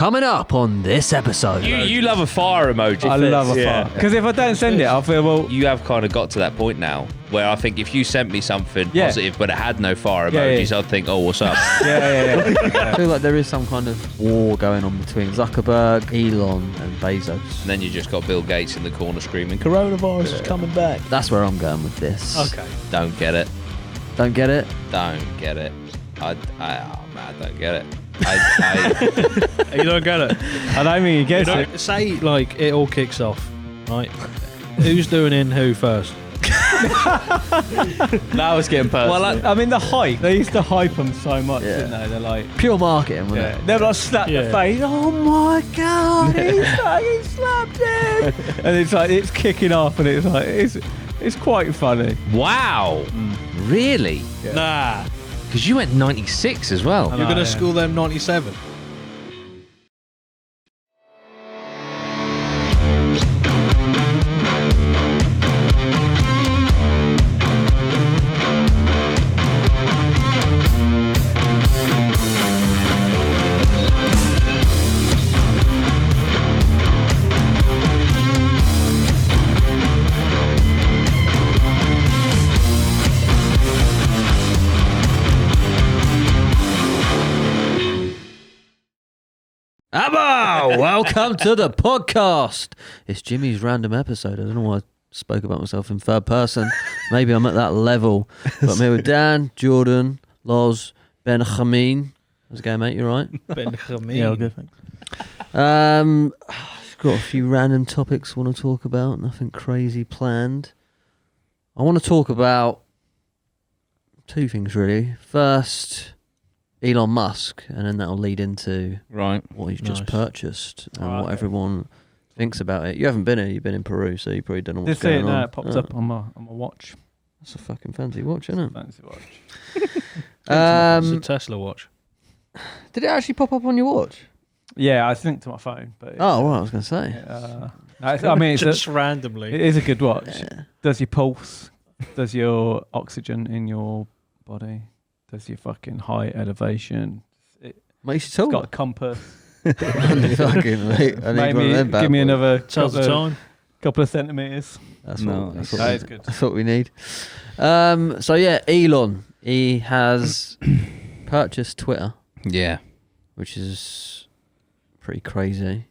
Coming up on this episode. You love a fire emoji. I love a fire. Because if I don't send it, I feel, well... You have kind of got to that point now where I think if you sent me something positive but it had no fire emojis, I'd think, oh, what's up? I feel like there is some kind of war going on between Zuckerberg, Elon and Bezos. And then you just got Bill Gates in the corner screaming, coronavirus is coming back. That's where I'm going with this. Okay. Don't get it. Don't get it? Don't get it. I don't get it. You don't get it. I don't mean you get it. Say, like, it all kicks off, right? Who's doing in who first? Now it's getting personal. Well, I mean, the hype. They used to hype them so much, didn't they? They're like... Pure marketing, wasn't it? They're like, slap the face. Oh my God, he slapped it. And it's like, it's kicking off and it's like, it's quite funny. Wow. Really? Yeah. Nah. Because you went 96 as well. You're going to school them 97. APMA! Welcome to the podcast. It's Jimmy's random episode. I don't know why I spoke about myself in third person. Maybe I'm at that level. But I'm here with Dan, Jordan, Loz, Benjamin. How's it going, mate? You all right? Benjamin. Yeah, all good, thanks. I've got a few random topics I want to talk about. Nothing crazy planned. I want to talk about two things, really. First, Elon Musk, and then that'll lead into what he's just purchased and what everyone thinks about it. You haven't been here, you've been in Peru, so you probably don't know what's going on. It popped up on my watch. That's a fucking fancy watch, isn't it? Fancy watch. It's a Tesla watch. Did it actually pop up on your watch? Yeah, I synced to my phone. But Oh, right, I was going to say. I mean, it's just randomly. It is a good watch. Yeah. Does your pulse, does your oxygen in your body, does your fucking height, elevation. Makes you It's tall. got a compass. Fucking, mate. I need one of them bad Give me boys. another Tells the time. couple of centimetres. That's That is good. That's what we need. So yeah, Elon. He has purchased Twitter. Yeah. Which is pretty crazy.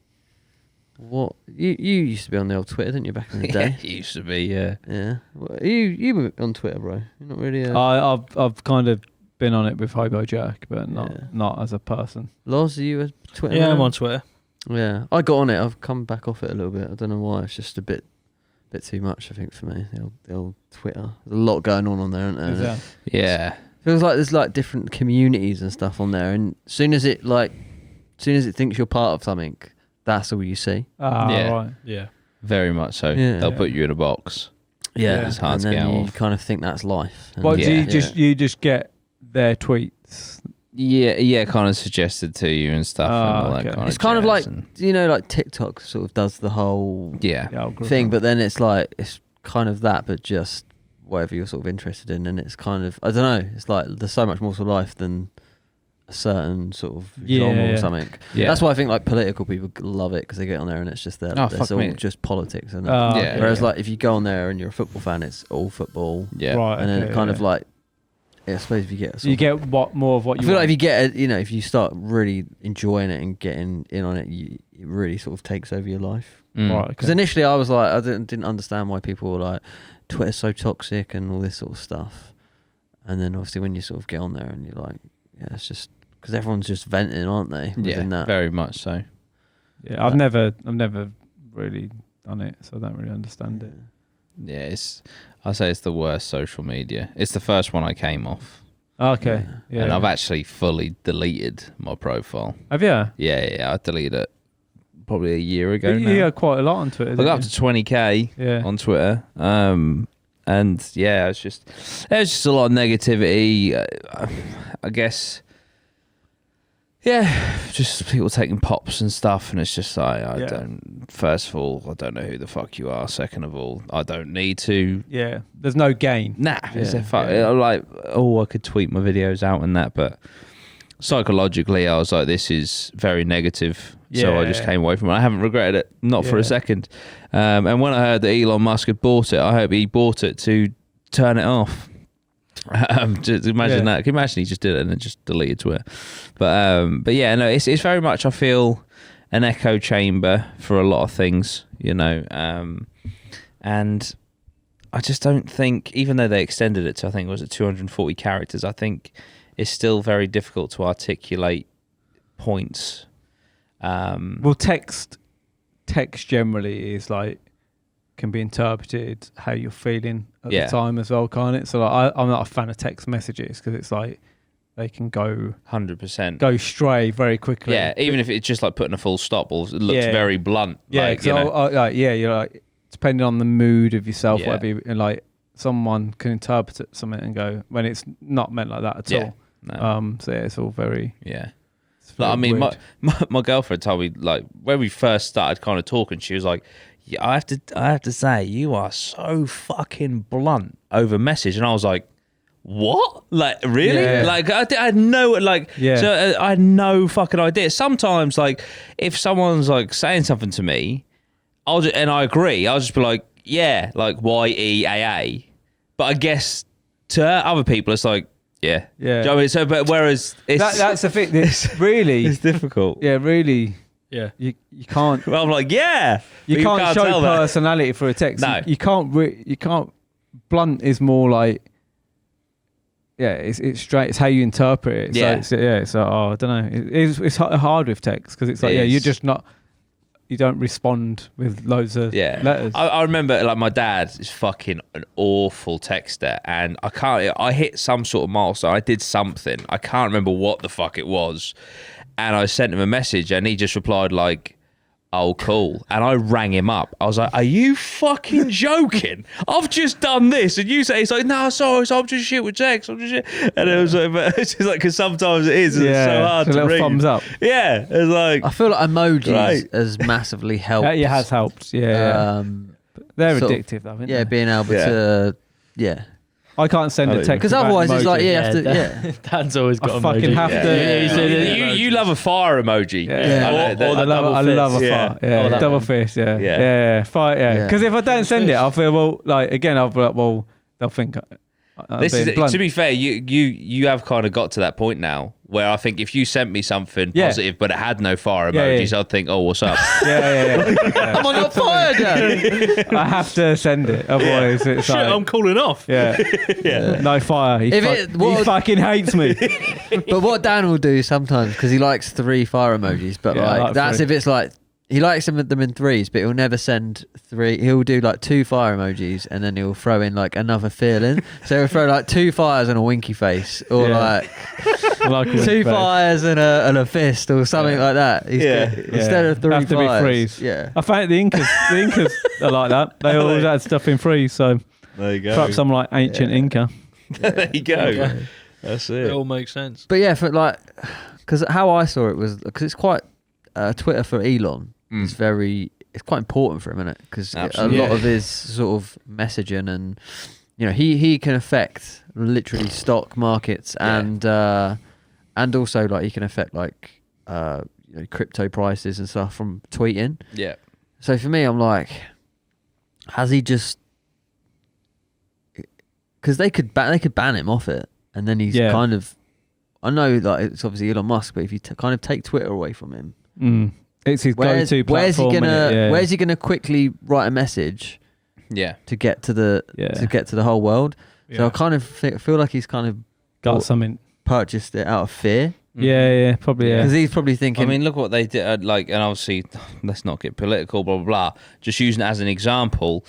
What you used to be on the old Twitter, didn't you, back in the day? It used to be, yeah. Yeah. Well, you were on Twitter, bro. You're not really. I've kind of been on it with Hobo Jack, but not as a person. Loz, are you a Twitter? Yeah, man? I'm on Twitter. Yeah, I got on it. I've come back off it a little bit. I don't know why. It's just a bit too much, I think, for me. The old Twitter. There's a lot going on there, isn't there? Is that? Yeah. Feels like there's like different communities and stuff on there, and as soon as it thinks you're part of something, that's all you see. Yeah. Right. Yeah. Very much so. Yeah. They'll put you in a box. Yeah, It's hard and to then get you off. kind of think that's life. And Well, do Yeah. you just get their tweets? Yeah, kind of suggested to you and stuff. And all that okay. kind It's of kind of jazz like and- like TikTok sort of does the whole Yeah. The algorithm. thing, but then it's like it's kind of that, but just whatever you're sort of interested in, and it's kind of, I don't know, it's like there's so much more to life than a certain sort of genre or something. Yeah. That's why I think like political people love it, because they get on there and it's just their, Oh, it's fuck all me. just politics, and Yeah. whereas like if you go on there and you're a football fan, it's all football, Yeah. Right. and then okay, it kind of like, I suppose if you get you get more of what I you feel want. like if you get if you start really enjoying it and getting in on it, it really sort of takes over your life. Mm. Right. Because initially I was like, I didn't understand why people were like, Twitter's so toxic and all this sort of stuff. And then obviously when you sort of get on there and you're like, yeah, it's just because everyone's just venting, aren't they? Yeah, That. very much so. Yeah, I've never really done it, so I don't really understand it. Yeah, I say it's the worst social media. It's the first one I came off. Okay. Yeah. And I've actually fully deleted my profile. Have you? Yeah, I deleted it probably a year ago You now. got quite a lot on Twitter. I got up to 20k Yeah. on Twitter. And yeah, there's just a lot of negativity. I guess. Yeah, just people taking pops and stuff, and it's just like I don't. First of all, I don't know who the fuck you are. Second of all, I don't need to. Yeah. There's no gain. Nah, I'm like, I could tweet my videos out and that, but psychologically, I was like, this is very negative, So I just came away from it. I haven't regretted it, not for a second. And when I heard that Elon Musk had bought it, I hope he bought it to turn it off. Just imagine that. Can you imagine he just did it and then just deleted Twitter? But yeah, no, it's very much, I feel, an echo chamber for a lot of things, you know. And I just don't think, even though they extended it to, I think, was it 240 characters, I think it's still very difficult to articulate points. Well, text generally is like, can be interpreted how you're feeling at the time as well, can't it? So like, I'm not a fan of text messages because it's like they can go 100%. Go stray very quickly. Yeah, even if it's just like putting a full stop or it looks very blunt. Yeah, like, you know. You're like, depending on the mood of yourself, whatever, and like someone can interpret something and go when it's not meant like that at all. No. So it's all very Like, I mean, my girlfriend told me, like, when we first started kind of talking, she was like, "Yeah, I have to say, you are so fucking blunt over message," and I was like, "What? Like, really? Yeah. Like, I had no, like, so I had no fucking idea." Sometimes, like, if someone's like saying something to me, and I agree, I'll just be like, "Yeah, like YEAA," but I guess to other people, it's like, yeah. Do you know what I mean? So, but whereas that's the thing. It's really it's difficult. Yeah, really. Yeah. You can't. Well, I'm like, yeah. You can't show tell that. personality for a text. No. You can't. You can't. Blunt is more like. Yeah, it's straight. It's how you interpret it. Yeah. So I don't know. It's hard with text because it's like you're just not. You don't respond with loads of letters. I remember, like, my dad is fucking an awful texter, and I hit some sort of milestone. I did something. I can't remember what the fuck it was, and I sent him a message, and he just replied like, "Oh, cool." And I rang him up. I was like, "Are you fucking joking? I've just done this." And you say, he's like, "No, sorry, so I'm just shit with text. I'm just shit." And it was like, but it's just like, because sometimes it is, and it's so hard it's a to little read. thumbs up. Yeah, it's like, I feel like emojis has massively helped. It has helped. Yeah. They're sort of- addictive, though. Yeah, being able to, I can't send a text because otherwise it's like you have to. Dan's always got I emoji. fucking have to. you love a fire emoji. Yeah. I know, I love a fire. Yeah, that double one. fist. Yeah, Yeah. yeah, fire. Yeah, Yeah. because if I don't send it, I'll feel I'll be like, well, they'll think. This is, blunt. to be fair, you have kind of got to that point now where I think if you sent me something positive but it had no fire emojis, I'd think, "Oh, what's up?" Yeah. Am I not fired, Dad? I have to send it, otherwise it's Shit, like, I'm calling off. no fire. He What- fucking hates me. But what Dan will do sometimes, because he likes 3 fire emojis, but Yeah, I like like that's 3. if it's like he likes them in 3s, but he'll never send 3. He'll do like 2 fire emojis and then he'll throw in like another feeling. So he'll throw like 2 fires and a winky face, or like I like a 2 face. fires and a fist, or something like that. Instead of 3 Have to be fires. threes. Yeah. I found the Incas are like that. They always had stuff in threes, so There you go. perhaps I'm like ancient Inca. There you go. That's It it. all makes sense. But yeah, for like, because how I saw it was because it's quite Twitter for Elon. It's it's quite important for him, isn't it? Because a Absolutely. lot of his sort of messaging and he can affect literally stock markets and also like he can affect like crypto prices and stuff from tweeting. Yeah. So for me, I'm like, has he just? Because they could ban him off it, and then he's kind of. I know that it's obviously Elon Musk, but if you kind of take Twitter away from him, it's his go-to platform. Where's he gonna quickly write a message? Yeah. To get to the whole world. So I kind of feel like he's kind of got something. Purchased it out of fear. Yeah, probably. Yeah, because he's probably thinking. I mean, look what they did. Like, and obviously, let's not get political. Blah blah blah. Just using it as an example.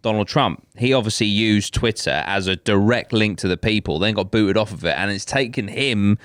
Donald Trump, he obviously used Twitter as a direct link to the people, then got booted off of it, and it's taken him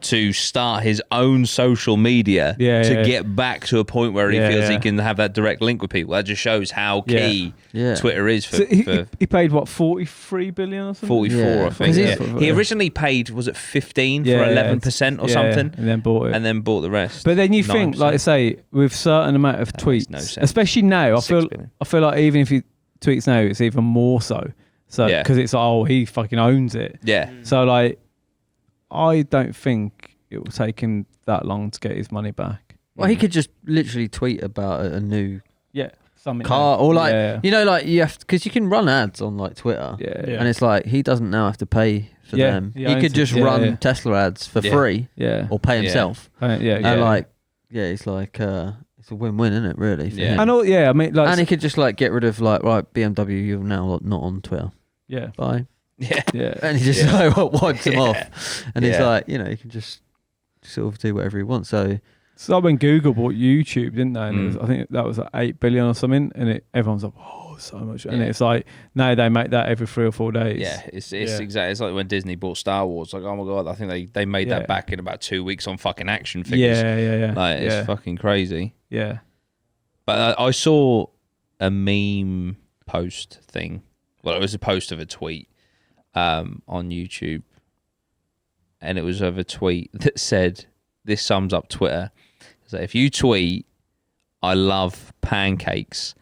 to start his own social media to get back to a point where he feels he can have that direct link with people. That just shows how key Twitter is for. So he paid what, 43 billion or something? 44, I think. Yeah. He originally paid, was it 15 for 11% or something, and then bought it, and then bought the rest. But then you think, 9%. like I say, with certain amount of That makes tweets, no sense. especially now, I 6 feel billion. like even if he tweets now, it's even more so. So because it's he fucking owns it. Yeah. So like, I don't think it will take him that long to get his money back. Well, he could just literally tweet about a new something car or like you know, like you have because you can run ads on like Twitter, and it's like he doesn't now have to pay for them. He could just run Tesla ads for free, or pay himself. And like, it's like it's a win-win, isn't it? Really? For him. And I mean, like, and he could just like get rid of like, right, BMW, you're now not on Twitter. Yeah. Bye. Yeah. And he just like wipes him off, and he's like, you know, he can just sort of do whatever he wants. So when Google bought YouTube, didn't they? And it was, I think that was like 8 billion or something, and everyone's like, oh, so much. And it's like now they make that every 3 or 4 days. Yeah, it's exactly. It's like when Disney bought Star Wars. Like, oh my god, I think they made that back in about 2 weeks on fucking action figures. Yeah. Like, it's fucking crazy. Yeah. But I saw a meme post thing. Well, it was a post of a tweet on YouTube, and it was of a tweet that said, "This sums up Twitter." So if you tweet, "I love pancakes,"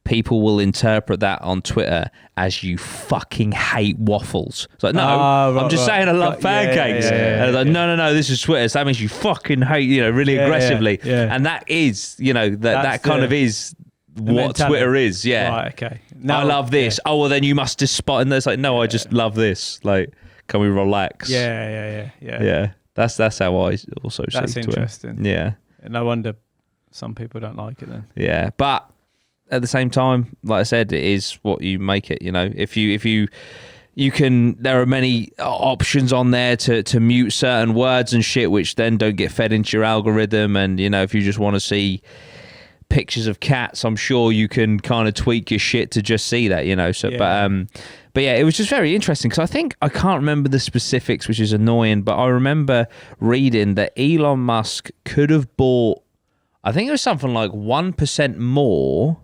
people will interpret that on Twitter as you fucking hate waffles. It's like, no, I'm just saying I love pancakes. And it's like, no, this is Twitter. So that means you fucking hate, you know, really aggressively. And that is, you know, that kind of is what Twitter is. Yeah. Right, okay. Now, I love this. Oh, well, then you must despise. And it's like, no, I just love this. Like, can we relax? Yeah. That's how I also see Twitter. That's interesting. Yeah. No wonder some people don't like it then. Yeah, but at the same time, like I said, it is what you make it. You know, if you can, there are many options on there to mute certain words and shit, which then don't get fed into your algorithm. And you know, if you just want to see pictures of cats, I'm sure you can kind of tweak your shit to just see that. You know, so but yeah, it was just very interesting because I can't remember the specifics, which is annoying, but I remember reading that Elon Musk could have bought, I think it was something like 1% more,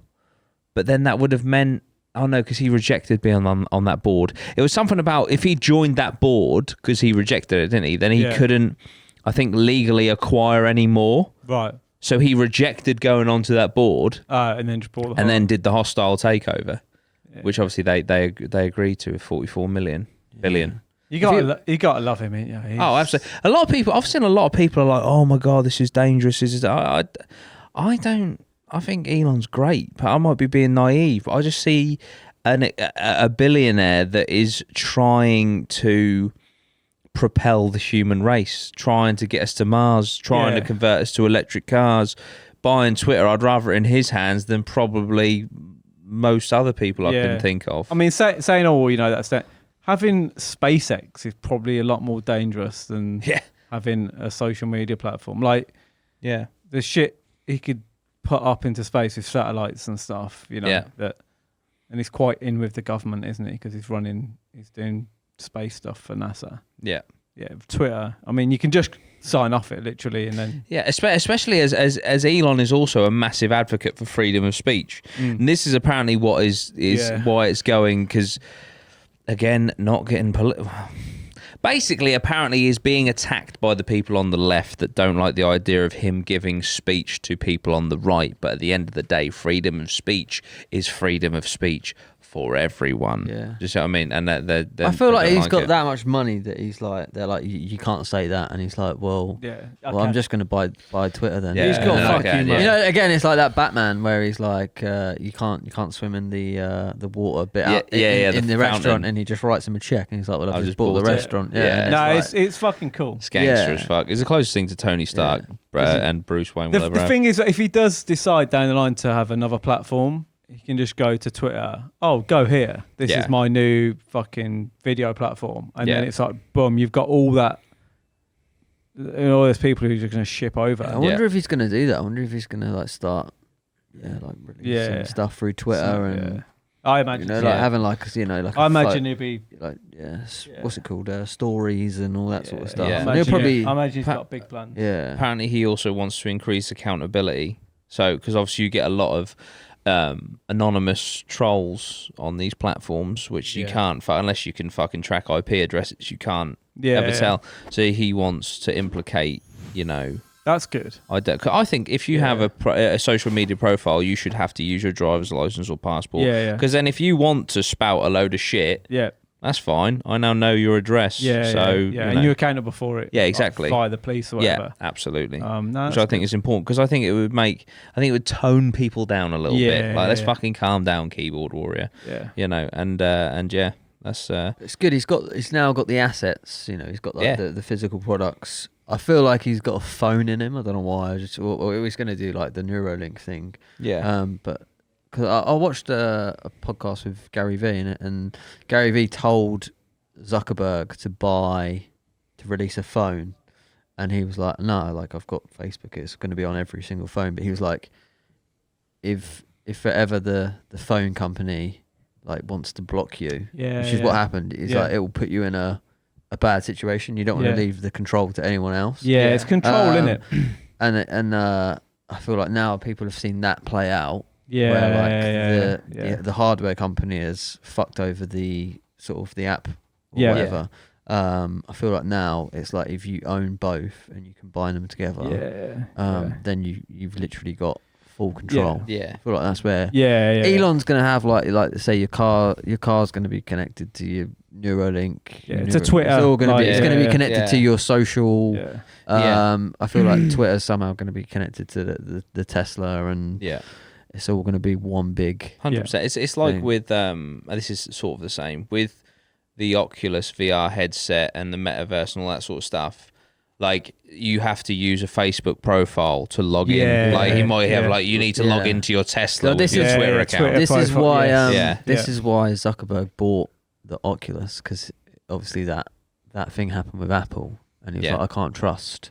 but then that would have meant, oh no, because he rejected being on that board. It was something about if he joined that board, because he rejected it, didn't he? Then he couldn't, I think, legally acquire any more. Right. So he rejected going onto that board, and then just bought then did the hostile takeover. Which obviously they agreed to with 44 billion. You gotta love him, ain't you? Oh, absolutely. A lot of people. I've seen a lot of people are like, "Oh my god, this is dangerous." This is. I don't. I think Elon's great, but I might be being naive. I just see a billionaire that is trying to propel the human race, trying to get us to Mars, trying to convert us to electric cars, buying Twitter. I'd rather it in his hands than probably most other people I can think of. I mean, saying all, you know, that's that. Having SpaceX is probably a lot more dangerous than having a social media platform. Like, the shit he could put up into space with satellites and stuff, you know, that, and he's quite in with the government, isn't he? Because he's doing space stuff for NASA. Yeah. Twitter. I mean, you can just sign off it literally, and then especially as Elon is also a massive advocate for freedom of speech, and this is apparently what is why it's going, because again, not getting political. Basically, apparently, is being attacked by the people on the left that don't like the idea of him giving speech to people on the right. But at the end of the day, freedom of speech is freedom of speech for everyone. Yeah. Just, you know what I mean? And I feel like he's got that much money that he's like, they're like, you can't say that. And he's like, well, I'm just going to buy Twitter then. Yeah. He's got fucking You know, again, it's like that Batman where he's like, you can't swim in the water bit out in the restaurant, and he just writes him a check and he's like, well, I've just bought the restaurant. It's fucking cool. It's gangster as fuck. It's the closest thing to Tony Stark and Bruce Wayne. The thing is, if he does decide down the line to have another platform, he can just go to Twitter. Oh, go here. This is my new fucking video platform. And then it's like, boom, you've got all that. All those people who are just going to ship over. I wonder if he's going to do that. I wonder if he's going to like start, releasing stuff through Twitter and. I imagine, like having like, like. I imagine it'd be like, what's it called? Stories and all that sort of stuff. Yeah. I imagine he's got big plans. Yeah. Apparently, he also wants to increase accountability. So, because obviously you get a lot of anonymous trolls on these platforms, which you can't, unless you can fucking track IP addresses, you can't ever tell. So he wants to implicate, That's good. I think if you have a social media profile, you should have to use your driver's license or passport. Yeah. Because then if you want to spout a load of shit, That's fine. I now know your address. And you're accountable for it. Yeah, exactly. Via the police or whatever. Yeah, absolutely. No, which I think is important because I think it would tone people down a little bit. Like, let's fucking calm down, keyboard warrior. Yeah. You know, and yeah, that's. It's good. He's now got the assets. You know, he's got like the physical products. I feel like he's got a phone in him. I don't know why. Or he's going to do like the Neuralink thing. Yeah. But. Because I watched a podcast with Gary Vee in it, and Gary Vee told Zuckerberg to release a phone, and he was like, "No, like I've got Facebook. It's going to be on every single phone." But he was like, "If forever the phone company like wants to block you, which is what happened. Is like it will put you in a bad situation. You don't want to leave the control to anyone else. Yeah, it's control, isn't it? And I feel like now people have seen that play out. Where the hardware company has fucked over the sort of the app or whatever. I feel like now it's like if you own both and you combine them together, then you've literally got full control. I feel like that's where Elon's gonna have like say your car's gonna be connected to your Neuralink. It's a Twitter. It's all gonna be. It's gonna be connected to your social. I feel like Twitter's somehow gonna be connected to the Tesla and it's all going to be one big 100%. It's like with this is sort of the same with the Oculus VR headset and the metaverse and all that sort of stuff. Like you have to use a Facebook profile to log in. Like he might have like you need to log into your Tesla with your Twitter account. This is why this is why Zuckerberg bought the Oculus, because obviously that thing happened with Apple, and he was like, I can't trust.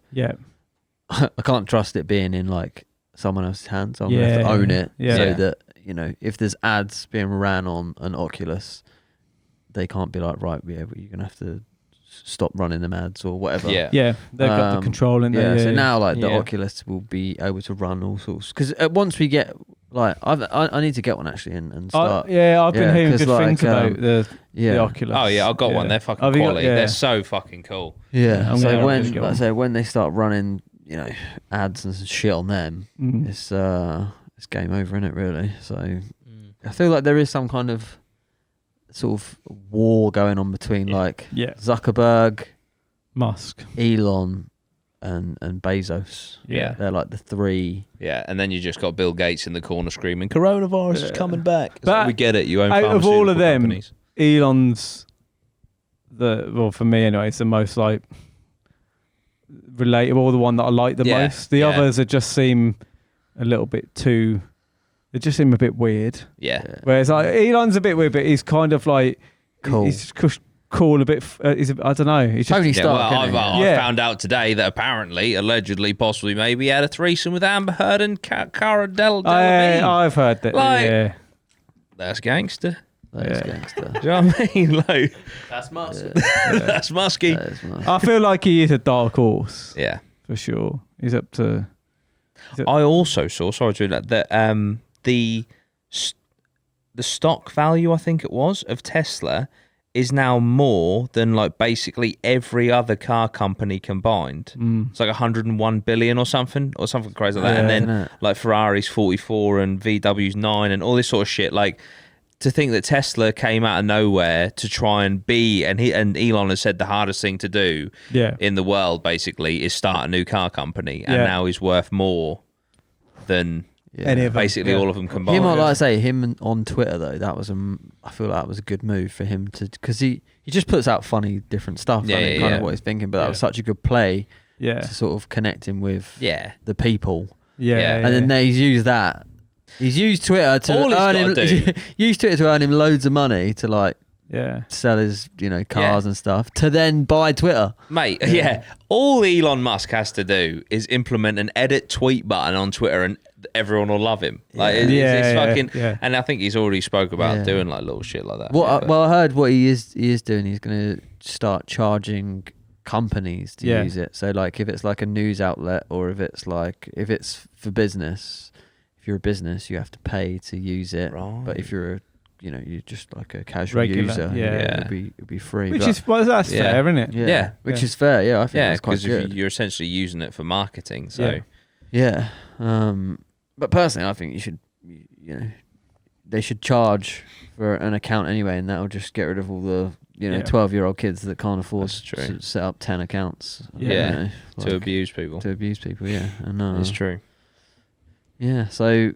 I can't trust it being in like someone else's hands. I'm gonna have to own it so that, you know, if there's ads being ran on an Oculus, they can't be like, right, you're gonna have to stop running them ads or whatever. They've got the control in there. So now like the Oculus will be able to run all sorts, because once we get like I need to get one actually and start. I've been hearing good things about the Oculus. Oh yeah, I've got one. They're fucking quality. They're so fucking cool. So when they start running, you know, ads and shit on them, it's game over, isn't it, really? So I feel like there is some kind of sort of war going on between like Zuckerberg, Musk, Elon and Bezos. They're like the three. And then you just got Bill Gates in the corner screaming, coronavirus is coming back. But like, we get it, you own out of all of them companies. Elon's for me anyway, it's the most like relatable, the one that I like the most. The others just seem a little bit too, they just seem a bit weird. Whereas like Elon's a bit weird, but he's kind of like cool. He's cool a bit. I don't know. He's just, Tony Stark. I found out today that apparently, allegedly, possibly, maybe he had a threesome with Amber Heard and Cara Delevingne. I've heard that. Like, that's gangster. That's gangster. Do you know what I mean? Like, that's Musk. That's musky. I feel like he is a dark horse. Yeah, for sure. He's up to. I also saw. Sorry to do that. The stock value, I think it was, of Tesla is now more than like basically every other car company combined. It's like 101 billion or something crazy like that. And then like Ferrari's 44 and VW's 9 and all this sort of shit. Like, to think that Tesla came out of nowhere to try and be, and Elon has said the hardest thing to do in the world basically is start a new car company, and now he's worth more than any of them, basically all of them combined. Him, like I say, him on Twitter though, that was I feel like that was a good move for him to, because he just puts out funny different stuff. Kind of what he's thinking, but that was such a good play to sort of connect him with the people. And then he's used that. He's used Twitter to earn him loads of money to like sell his cars and stuff, to then buy Twitter. Mate, all Elon Musk has to do is implement an edit tweet button on Twitter and everyone will love him. Like it's fucking and I think he's already spoke about doing like little shit like that. I heard what he is doing. He's going to start charging companies to use it. So like if it's like a news outlet, or if it's for business, if you're a business, you have to pay to use it. Right. But if you're you're just like a casual user, it'll be free. Which is that's fair, isn't it? Yeah. Which is fair. Yeah, I think that's quite good. Because you're essentially using it for marketing. So but personally, I think you should, they should charge for an account anyway, and that'll just get rid of all the 12-year-old kids that can't afford That's to true. set up 10 accounts. Yeah. To abuse people. To abuse people, yeah. And, It's true. Yeah, so...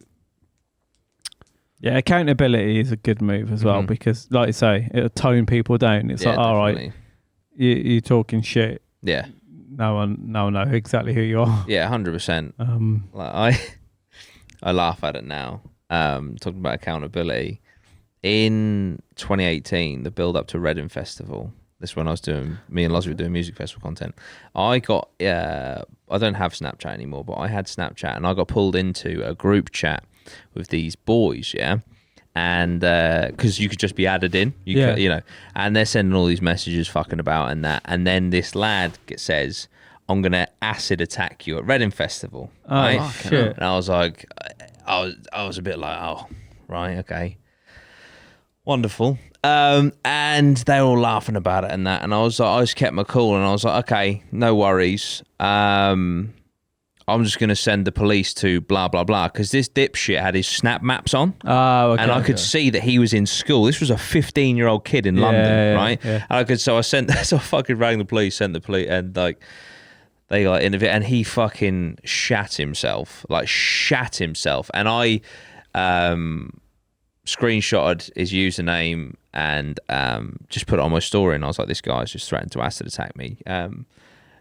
Yeah, accountability is a good move as well because, like you say, it'll tone people down. It's like, all right, you're talking shit. Yeah. No one know exactly who you are. Yeah, 100%. Like I laugh at it now. Talking about accountability. In 2018, the build up to Reading Festival, this when me and Loz were doing music festival content. I got, I don't have Snapchat anymore, but I had Snapchat and I got pulled into a group chat with these boys, and because you could just be added in, and they're sending all these messages fucking about and that, and then this lad says, I'm gonna acid attack you at Reading Festival. Right? Shit. And I was like, I was a bit like, oh, right, okay, wonderful. And they were all laughing about it and that, and I was like, I just kept my cool, and I was like, okay, no worries. I'm just going to send the police to blah, blah, blah, because this dipshit had his snap maps on. Oh, okay. And I could see that he was in school. This was a 15-year-old kid in London, right? Yeah. And so I fucking rang the police, sent the police, and like, they like interview, and he fucking shat himself. And I screenshotted his username and just put it on my story, and I was like, this guy's just threatened to acid attack me.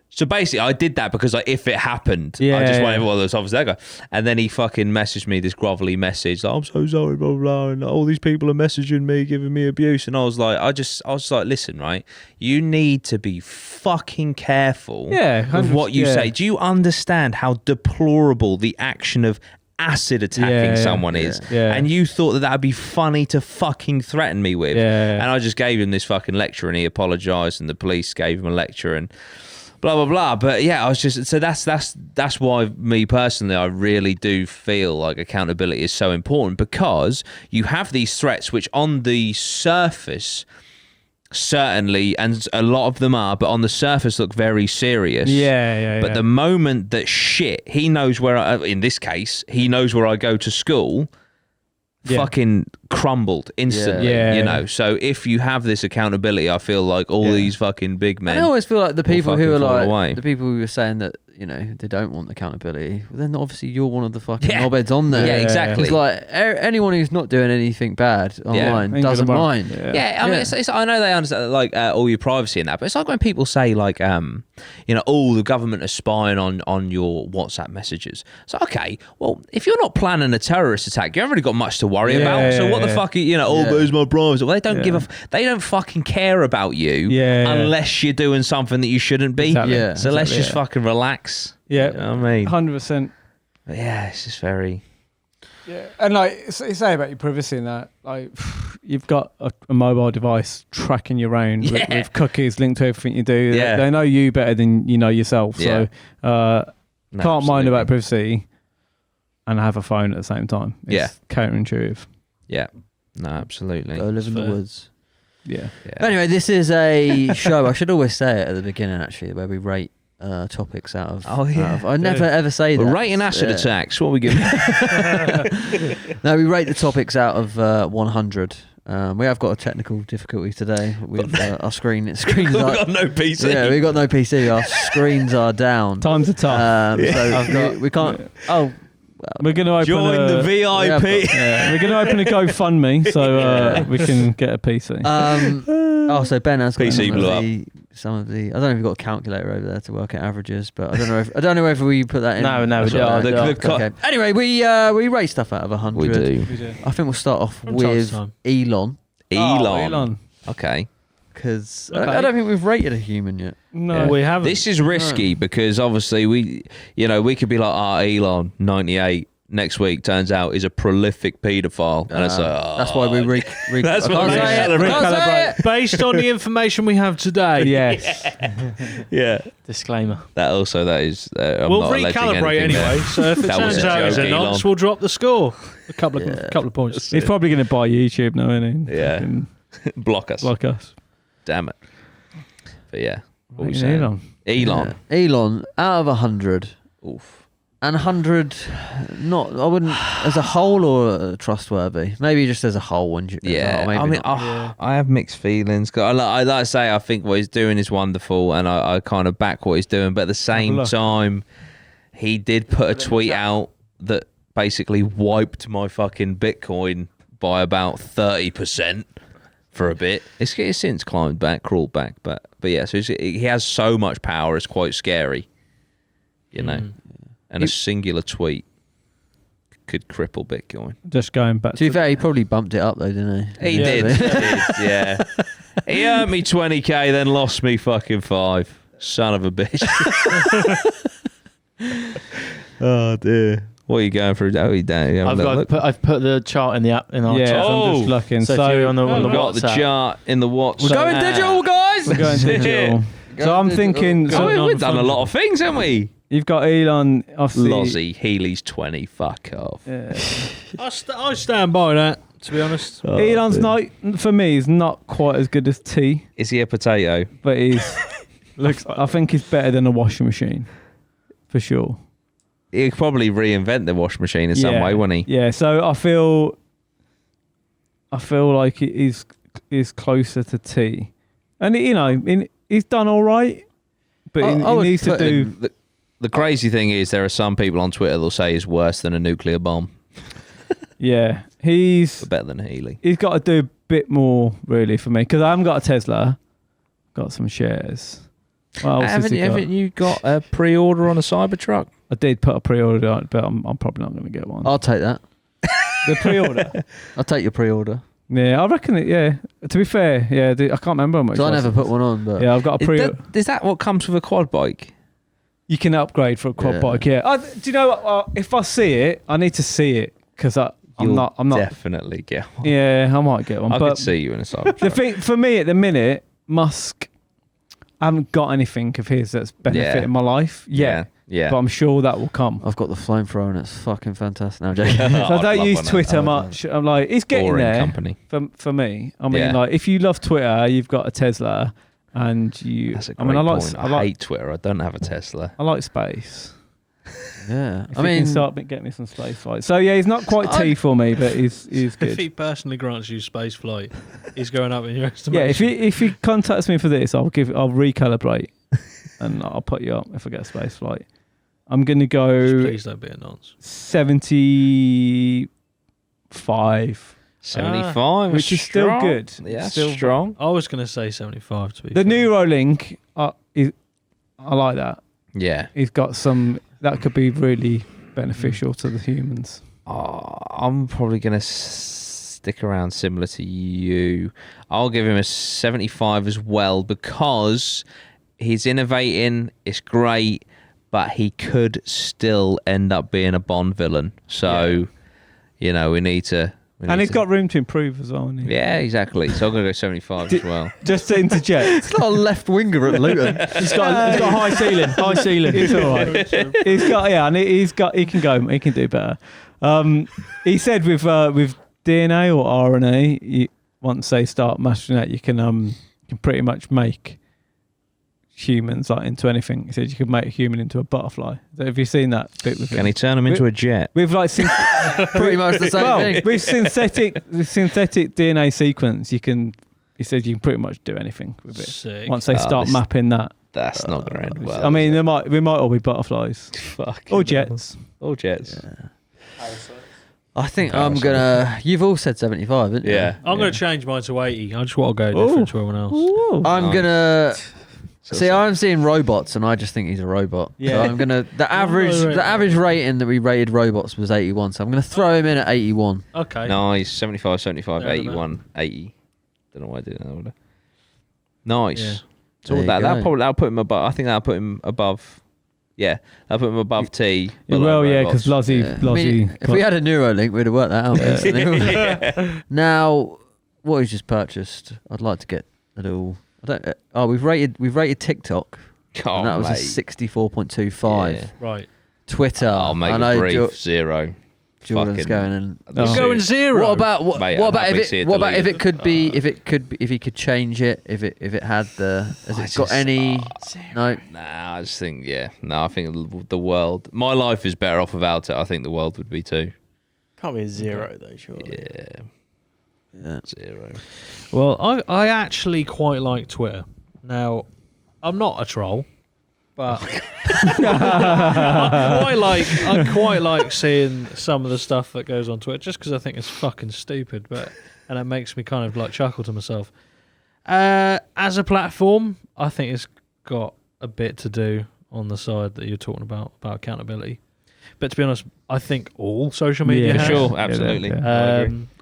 So basically, I did that because like, if it happened, I just wanted one of those officers that guy. And then he fucking messaged me this grovelly message, like, I'm so sorry, blah, blah, blah, and all these people are messaging me, giving me abuse. And I was like, listen, right, you need to be fucking careful with what you say. Do you understand how deplorable the action of acid attacking someone is? And you thought that would be funny to fucking threaten me with. And I just gave him this fucking lecture, and he apologized, and the police gave him a lecture, and blah blah blah. But yeah, I was just, so that's why me personally, I really do feel like accountability is so important, because you have these threats which on the surface certainly, and a lot of them are, but on the surface look very serious. But the moment that he knows where in this case he knows where I go to school, fucking crumbled instantly. So if you have this accountability, I feel like all these fucking big men, I always feel like the people who are like away. the people who are saying that they don't want accountability, well, then obviously you're one of the fucking knobheads on there. Yeah, exactly. It's like anyone who's not doing anything bad online doesn't mind. I mean, it's, I know they understand like all your privacy and that, but it's like when people say like, the government is spying on your WhatsApp messages. So okay, well, if you're not planning a terrorist attack, you haven't really got much to worry about. So what the fuck, there's my privacy. Well, they don't give they don't fucking care about you unless you're doing something that you shouldn't be. So let's just fucking relax. Yeah, you know what I mean, 100%. But yeah, it's just very. Yeah, and like you say about your privacy and that, like you've got a mobile device tracking you around with cookies linked to everything you do. Yeah. They know you better than you know yourself. So can't mind about privacy and have a phone at the same time. It's counterintuitive. Yeah, no, absolutely. Go live in the woods. Yeah. Anyway, this is a show. I should always say it at the beginning, actually, where we rate topics out of. I never ever say that. We're rating acid attacks. What are we giving? No, we rate the topics out of 100. We have got a technical difficulty today with our screen. We've got no PC. Yeah, we've got no PC. Our screens are down. Times are tough. So we can't. Oh. We're going to open join the VIP. We're going to open a GoFundMe so we can get a PC. So Ben has got PC blew up. Some of the. I don't know if you've got a calculator over there to work out averages, but I don't know if we put that in. No, we don't. Okay. Anyway, we rate stuff out of 100. We do. I think we'll start off with Elon. Elon. Okay. Because I don't think we've rated a human yet. No, we haven't. This is risky because obviously we could be like, Elon 98 next week turns out is a prolific paedophile, and it's like, that's why we that's why we recalibrate based on the information we have today. Yes. Yeah. Disclaimer. That is. We'll recalibrate anyway. So if it turns out it's a nonce, we'll drop the score. A couple of points. He's probably going to buy YouTube now, isn't he? Yeah. Block us. Damn it. But yeah. What we saying? Elon. Elon out of 100. Oof. And 100, I wouldn't, as a whole or trustworthy? Maybe just as a whole. I have mixed feelings. I like to say, I think what he's doing is wonderful, and I kind of back what he's doing. But at the same time, he did put a tweet out that basically wiped my fucking Bitcoin by about 30% for a bit. It's since crawled back. But yeah, so he has so much power, it's quite scary, you know. And a singular tweet could cripple Bitcoin. Just going back to be fair, he probably bumped it up though, didn't he? He did, yeah. He earned me 20k, then lost me fucking 5. Son of a bitch. Oh dear. What are you going through? I've put the chart in the app in our chat. I'm just looking. So on the got the chart in the watch. We're going digital, guys. We're going digital. So I'm thinking. We've done a lot of things, haven't we? You've got Elon, obviously. Lozzie, Healy's 20. Fuck off. Yeah. I stand by that, to be honest. Elon's not, for me, he's not quite as good as T. Is he a potato? But I think he's better than a washing machine, for sure. He'd probably reinvent the washing machine in some way, wouldn't he? Yeah, so I feel like he's closer to T. And, he's done all right, but he needs to do... The crazy thing is there are some people on Twitter that'll say he's worse than a nuclear bomb. Yeah, but better than Healy. He's got to do a bit more, really, for me, because I haven't got a Tesla. Got some shares. Haven't you got a pre-order on a Cybertruck? I did put a pre-order on it, but I'm probably not going to get one. I'll take that. The pre-order? I'll take your pre-order. Yeah, I reckon it, yeah. To be fair, yeah, I can't remember how much. So I never put one on, but... Yeah, I've got a pre-order. Is that what comes with a quad bike? You can upgrade for a quad bike, yeah. Do you know what? If I see it, I need to see it, because I'm not... definitely get one. Yeah, I might get one. I could see you in a Cybertruck. The thing, for me at the minute, Musk... I haven't got anything of his that's benefiting my life yet. Yeah. But I'm sure that will come. I've got the flamethrower and it's fucking fantastic. No, I'm joking. So I don't use Twitter much. I'm like, it's getting Boring there company. For me. I mean, like, if you love Twitter, you've got a Tesla, and you... That's a great point. I hate Twitter. I don't have a Tesla. I like space. Yeah. If you can start getting me some space flight. So yeah, he's not quite T for me, but he's good. If he personally grants you space flight, he's going up in your estimation. Yeah, if he contacts me for this, I'll recalibrate and I'll put you up if I get a space flight. I'm gonna go. Please don't be a nonce. 75. 75, which is still good. Yeah, still strong. I was gonna say 75 to be the fair. Neuralink. I like that. Yeah, he's got some that could be really beneficial to the humans. I'm probably going to stick around similar to you. I'll give him a 75 as well, because he's innovating, it's great, but he could still end up being a Bond villain. So, we need to... And he's got room to improve as well, hasn't he? Yeah, exactly. So I'm going to go 75 as well. Just to interject. It's not a left winger at Luton. He's got a high ceiling. High ceiling. It's all right. And he can go. He can do better. He said with DNA or RNA, once they start mastering that, you can pretty much make humans into anything. He said you could make a human into a butterfly. So have you seen that bit with him? Can he turn them into a jet? With pretty much the same thing. With synthetic DNA sequence, he said you can pretty much do anything with it. Sick. Once they start mapping that. That's not going to end well. I mean, we might all be butterflies. Or jets. Or jets. Yeah. I think I'm gonna. You've all said 75, haven't you? Yeah. I'm gonna change mine to 80. I just want to go different to everyone else. Ooh. I'm gonna. I'm seeing robots, and I just think he's a robot. Yeah. So I'm gonna. The average rating that we rated robots was 81. So I'm gonna throw him in at 81. Okay. Nice. 75, 75, 81, 80. Don't know why I did it in that order. Nice. Yeah. So that'll put him above. I think that'll put him above. Yeah, that'll put him above T. Because Lozzie. I mean, if we had a Neuralink, we'd have worked that out. Yeah. Now, what he's just purchased, I'd like to get a little. We've rated TikTok. And that was a 64.25. Right. Twitter. I'll make it brief. 0. Jordan's going and He's going 0. What about Mate, what about I'm if happy to see it? it What about if deleted. it could be? If he could change it? If it had the? Has it got any? No. Nah, I just think I think the world. My life is better off without it. I think the world would be too. Can't be a 0 though, surely. Yeah. 0. Well, I actually quite like Twitter. Now, I'm not a troll, but I quite like seeing some of the stuff that goes on Twitter, just because I think it's fucking stupid, and it makes me kind of like chuckle to myself. As a platform, I think it's got a bit to do on the side that you're talking about accountability. But to be honest, I think all social media For has. sure, absolutely.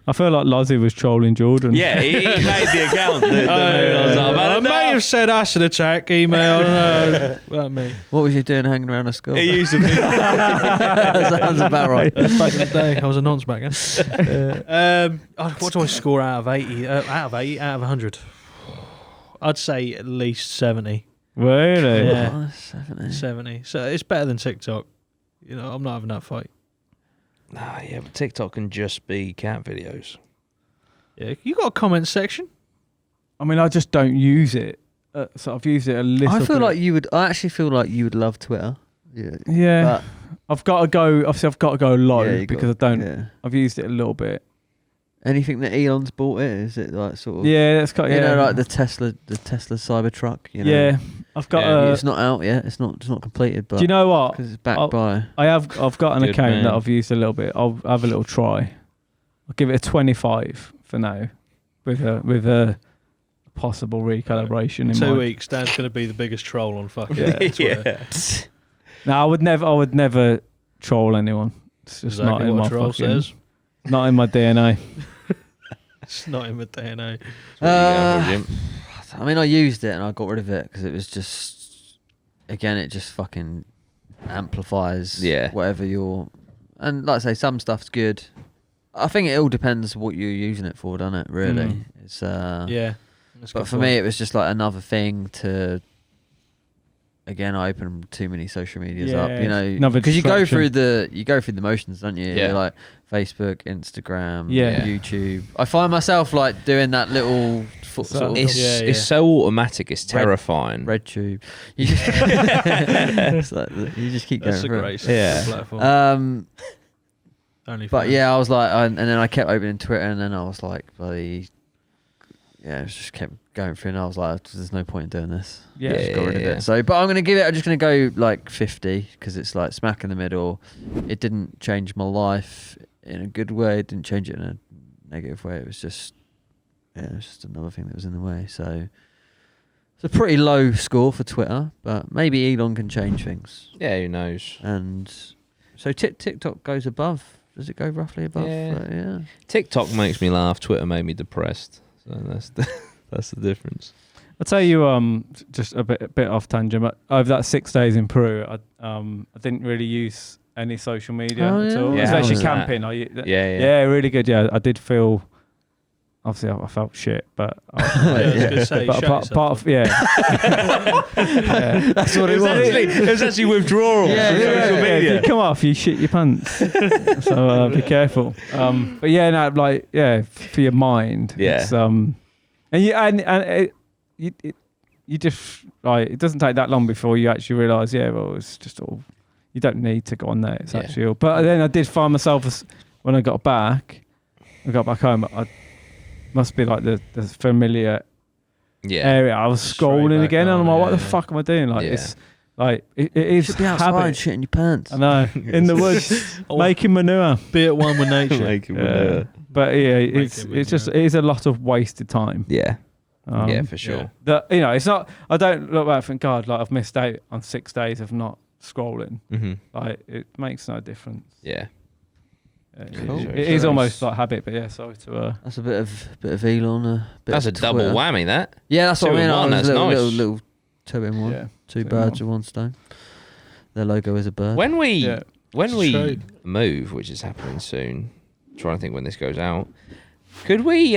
I feel like Lozzie was trolling Jordan. Yeah, he made the account. I may have said acid attack email. I don't know about me. What was you doing hanging around a school? He used to be. That sounds about right. Back in the day, I was a nonce back then. What do I score out of 80? Out of 100? I'd say at least 70. Really? Yeah. Oh, 70. So it's better than TikTok. You know, I'm not having that fight. Nah, yeah, but TikTok can just be cat videos. Yeah, you got a comment section. I mean, I just don't use it. So I've used it a little. I feel bit. like you would. I actually feel like you would love Twitter. Yeah. Yeah. But I've got to go. Obviously, I've got to go low yeah, because I don't. Yeah. I've used it a little bit. Anything that Elon's bought, is it like sort of? Yeah, that's got. You Yeah, know, like the Tesla Cybertruck. You know? Yeah, I've got. Yeah, it's not out yet. It's not completed. But do you know what? Because it's backed by. I've got an Good account man. that I've used a little bit. I'll have a little try. I'll give it a 25 for now, with a possible recalibration in 2 mind. weeks, Dan's going to be the biggest troll on fucking Yeah. Twitter. No, I would never troll anyone. It's just not Exactly in what my troll fucking, says. not in my DNA. It's not in my DNA. I mean, I used it and I got rid of it because it was just, again, it just fucking amplifies whatever you're. And like I say, some stuff's good. I think it all depends what you're using it for, doesn't it? Really, it's Yeah. But for me, it was just like another thing to. Again, I open too many social medias up, you know, because you go through the motions, don't you? Yeah. You're like Facebook, Instagram, Yeah. YouTube. I find myself like doing that little It's so automatic. It's terrifying. red tube. You just, it's like, you just keep That's a going great through it. platform. But yeah, I was like, and then I kept opening Twitter, and then I was like, bloody, it just kept going through, and I was like, there's no point in doing this. Yeah. Just got rid of it. So, but I'm just gonna go like 50 because it's like smack in the middle. It didn't change my life in a good way. It didn't change it in a negative way. It was just, it was just another thing that was in the way. So it's a pretty low score for Twitter, but maybe Elon can change things. Yeah, who knows? And so TikTok goes above. Does it go roughly above? Yeah. TikTok makes me laugh. Twitter made me depressed. So that's the difference. I'll tell you, just a bit off tangent, but over that 6 days in Peru, I didn't really use any social media at all, Yeah, especially how was camping. Yeah, really good. Yeah, I did feel. Obviously, I felt shit, but part of that's what it was. It was actually withdrawal from social media. If you come off, you shit your pants. So be careful. But yeah, no, like for your mind. Yeah. It's, you just like it doesn't take that long before you actually realise. Yeah, well, it's just all. You don't need to go on there. It's actually all. But then I did find myself when I got back home. I must be like the familiar area. I was scrolling again, and I'm like, what the fuck am I doing? Like it's like it is should be outside habit. shitting your pants. I know, in the woods, making manure. Be at one with nature. But yeah, it is a lot of wasted time. Yeah. For sure. That it's not. I don't look back and think, God, like I've missed out on 6 days of not scrolling. Mm-hmm. Like it makes no difference. Yeah. Cool. It is almost like habit, but sorry to. That's a bit of Elon. That's a double whammy. That. Yeah, that's what I mean. Two in one, That's nice. little 2 in 1. Yeah. Two birds with one stone. Their logo is a bird. When we true. move, which is happening soon, trying to think when this goes out, could we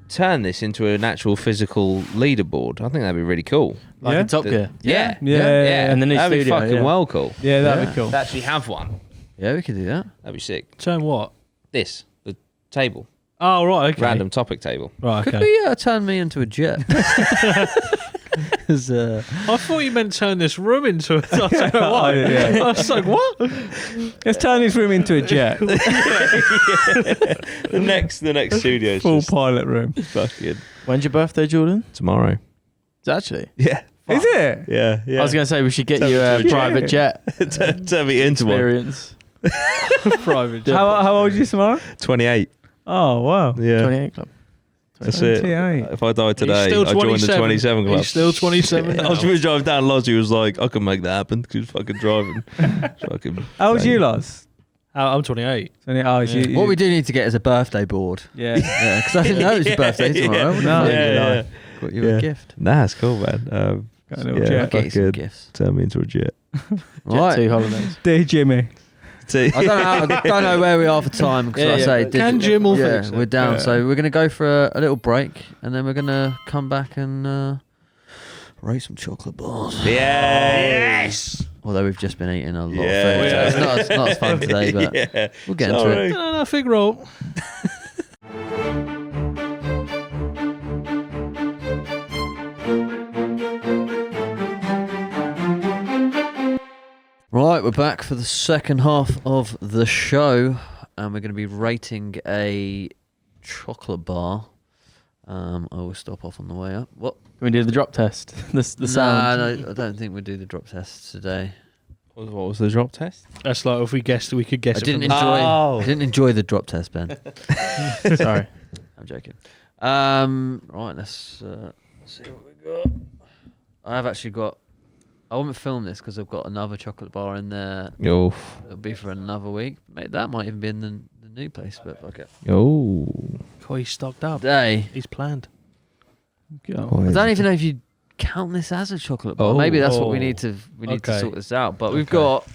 turn this into an actual physical leaderboard? I think that'd be really cool. Like Yeah? in Top Gear. Yeah. Yeah. And the new That'd be studio, fucking yeah. well cool. Yeah, that'd be cool. To actually have one. Yeah, we could do that. That'd be sick. Turn what? The table. Oh, right, okay. Random topic table. Right, Could okay. we turn me into a jet? 'Cause, I thought you meant turn this room into a... I don't know why. Yeah. I was like, what? Let's turn this room into a jet. The next studio is Full just pilot room. fucking When's your birthday, Jordan? tomorrow. It's actually. Yeah. Is it? Yeah. I was going to say we should get Turn you me a into a private jet Turn me into one. experience. Private. How old are you tomorrow? 28. Oh, wow. Yeah. 28 club. That's it. 28. If I die today, I still join the 27. 27 club. He's still 27 I was now. going to drive down Loz. He was like, I can make that happen because he was fucking driving. Fucking How old are you, Lars? I'm 28. what we do need to get is a birthday board. Yeah. Yeah, because I didn't know it was your birthday tomorrow. No. Yeah. Got you a gift. Nah, it's cool, man. Got a little Yeah. jet. Get you some Fucking gifts. turn me into a jet. Jet Right. 2 holidays. Dear Jimmy. See? I don't know where we are for time because Yeah, like I say, yeah, Can Jim will yeah, fix it? we're down. Yeah. So we're gonna go for a little break, and then we're gonna come back and rate some chocolate bars. Yes. Although we've just been eating a lot Yeah. of food, so it's not as fun today, but Yeah. we'll get into Sorry. it. No, figure out. Right, we're back for the second half of the show, and we're going to be rating a chocolate bar. I will stop off on the way up. What? Can we do the drop test? The sound. No, I don't think we'll do the drop test today. What was the drop test? That's like if we guessed, we could guess I it didn't from enjoy. Oh. I didn't enjoy the drop test, Ben. Sorry. I'm joking. Right, let's see what we got. I have actually got. I won't film this because I've got another chocolate bar in there. Yo. It'll be for another week. Mate, that might even be in the new place, but fuck it. Yo. Oh, he's stocked up. Today, He's planned. I don't even know if you count this as a chocolate bar. Oh. Maybe that's what we need to Okay. sort this out. But we've got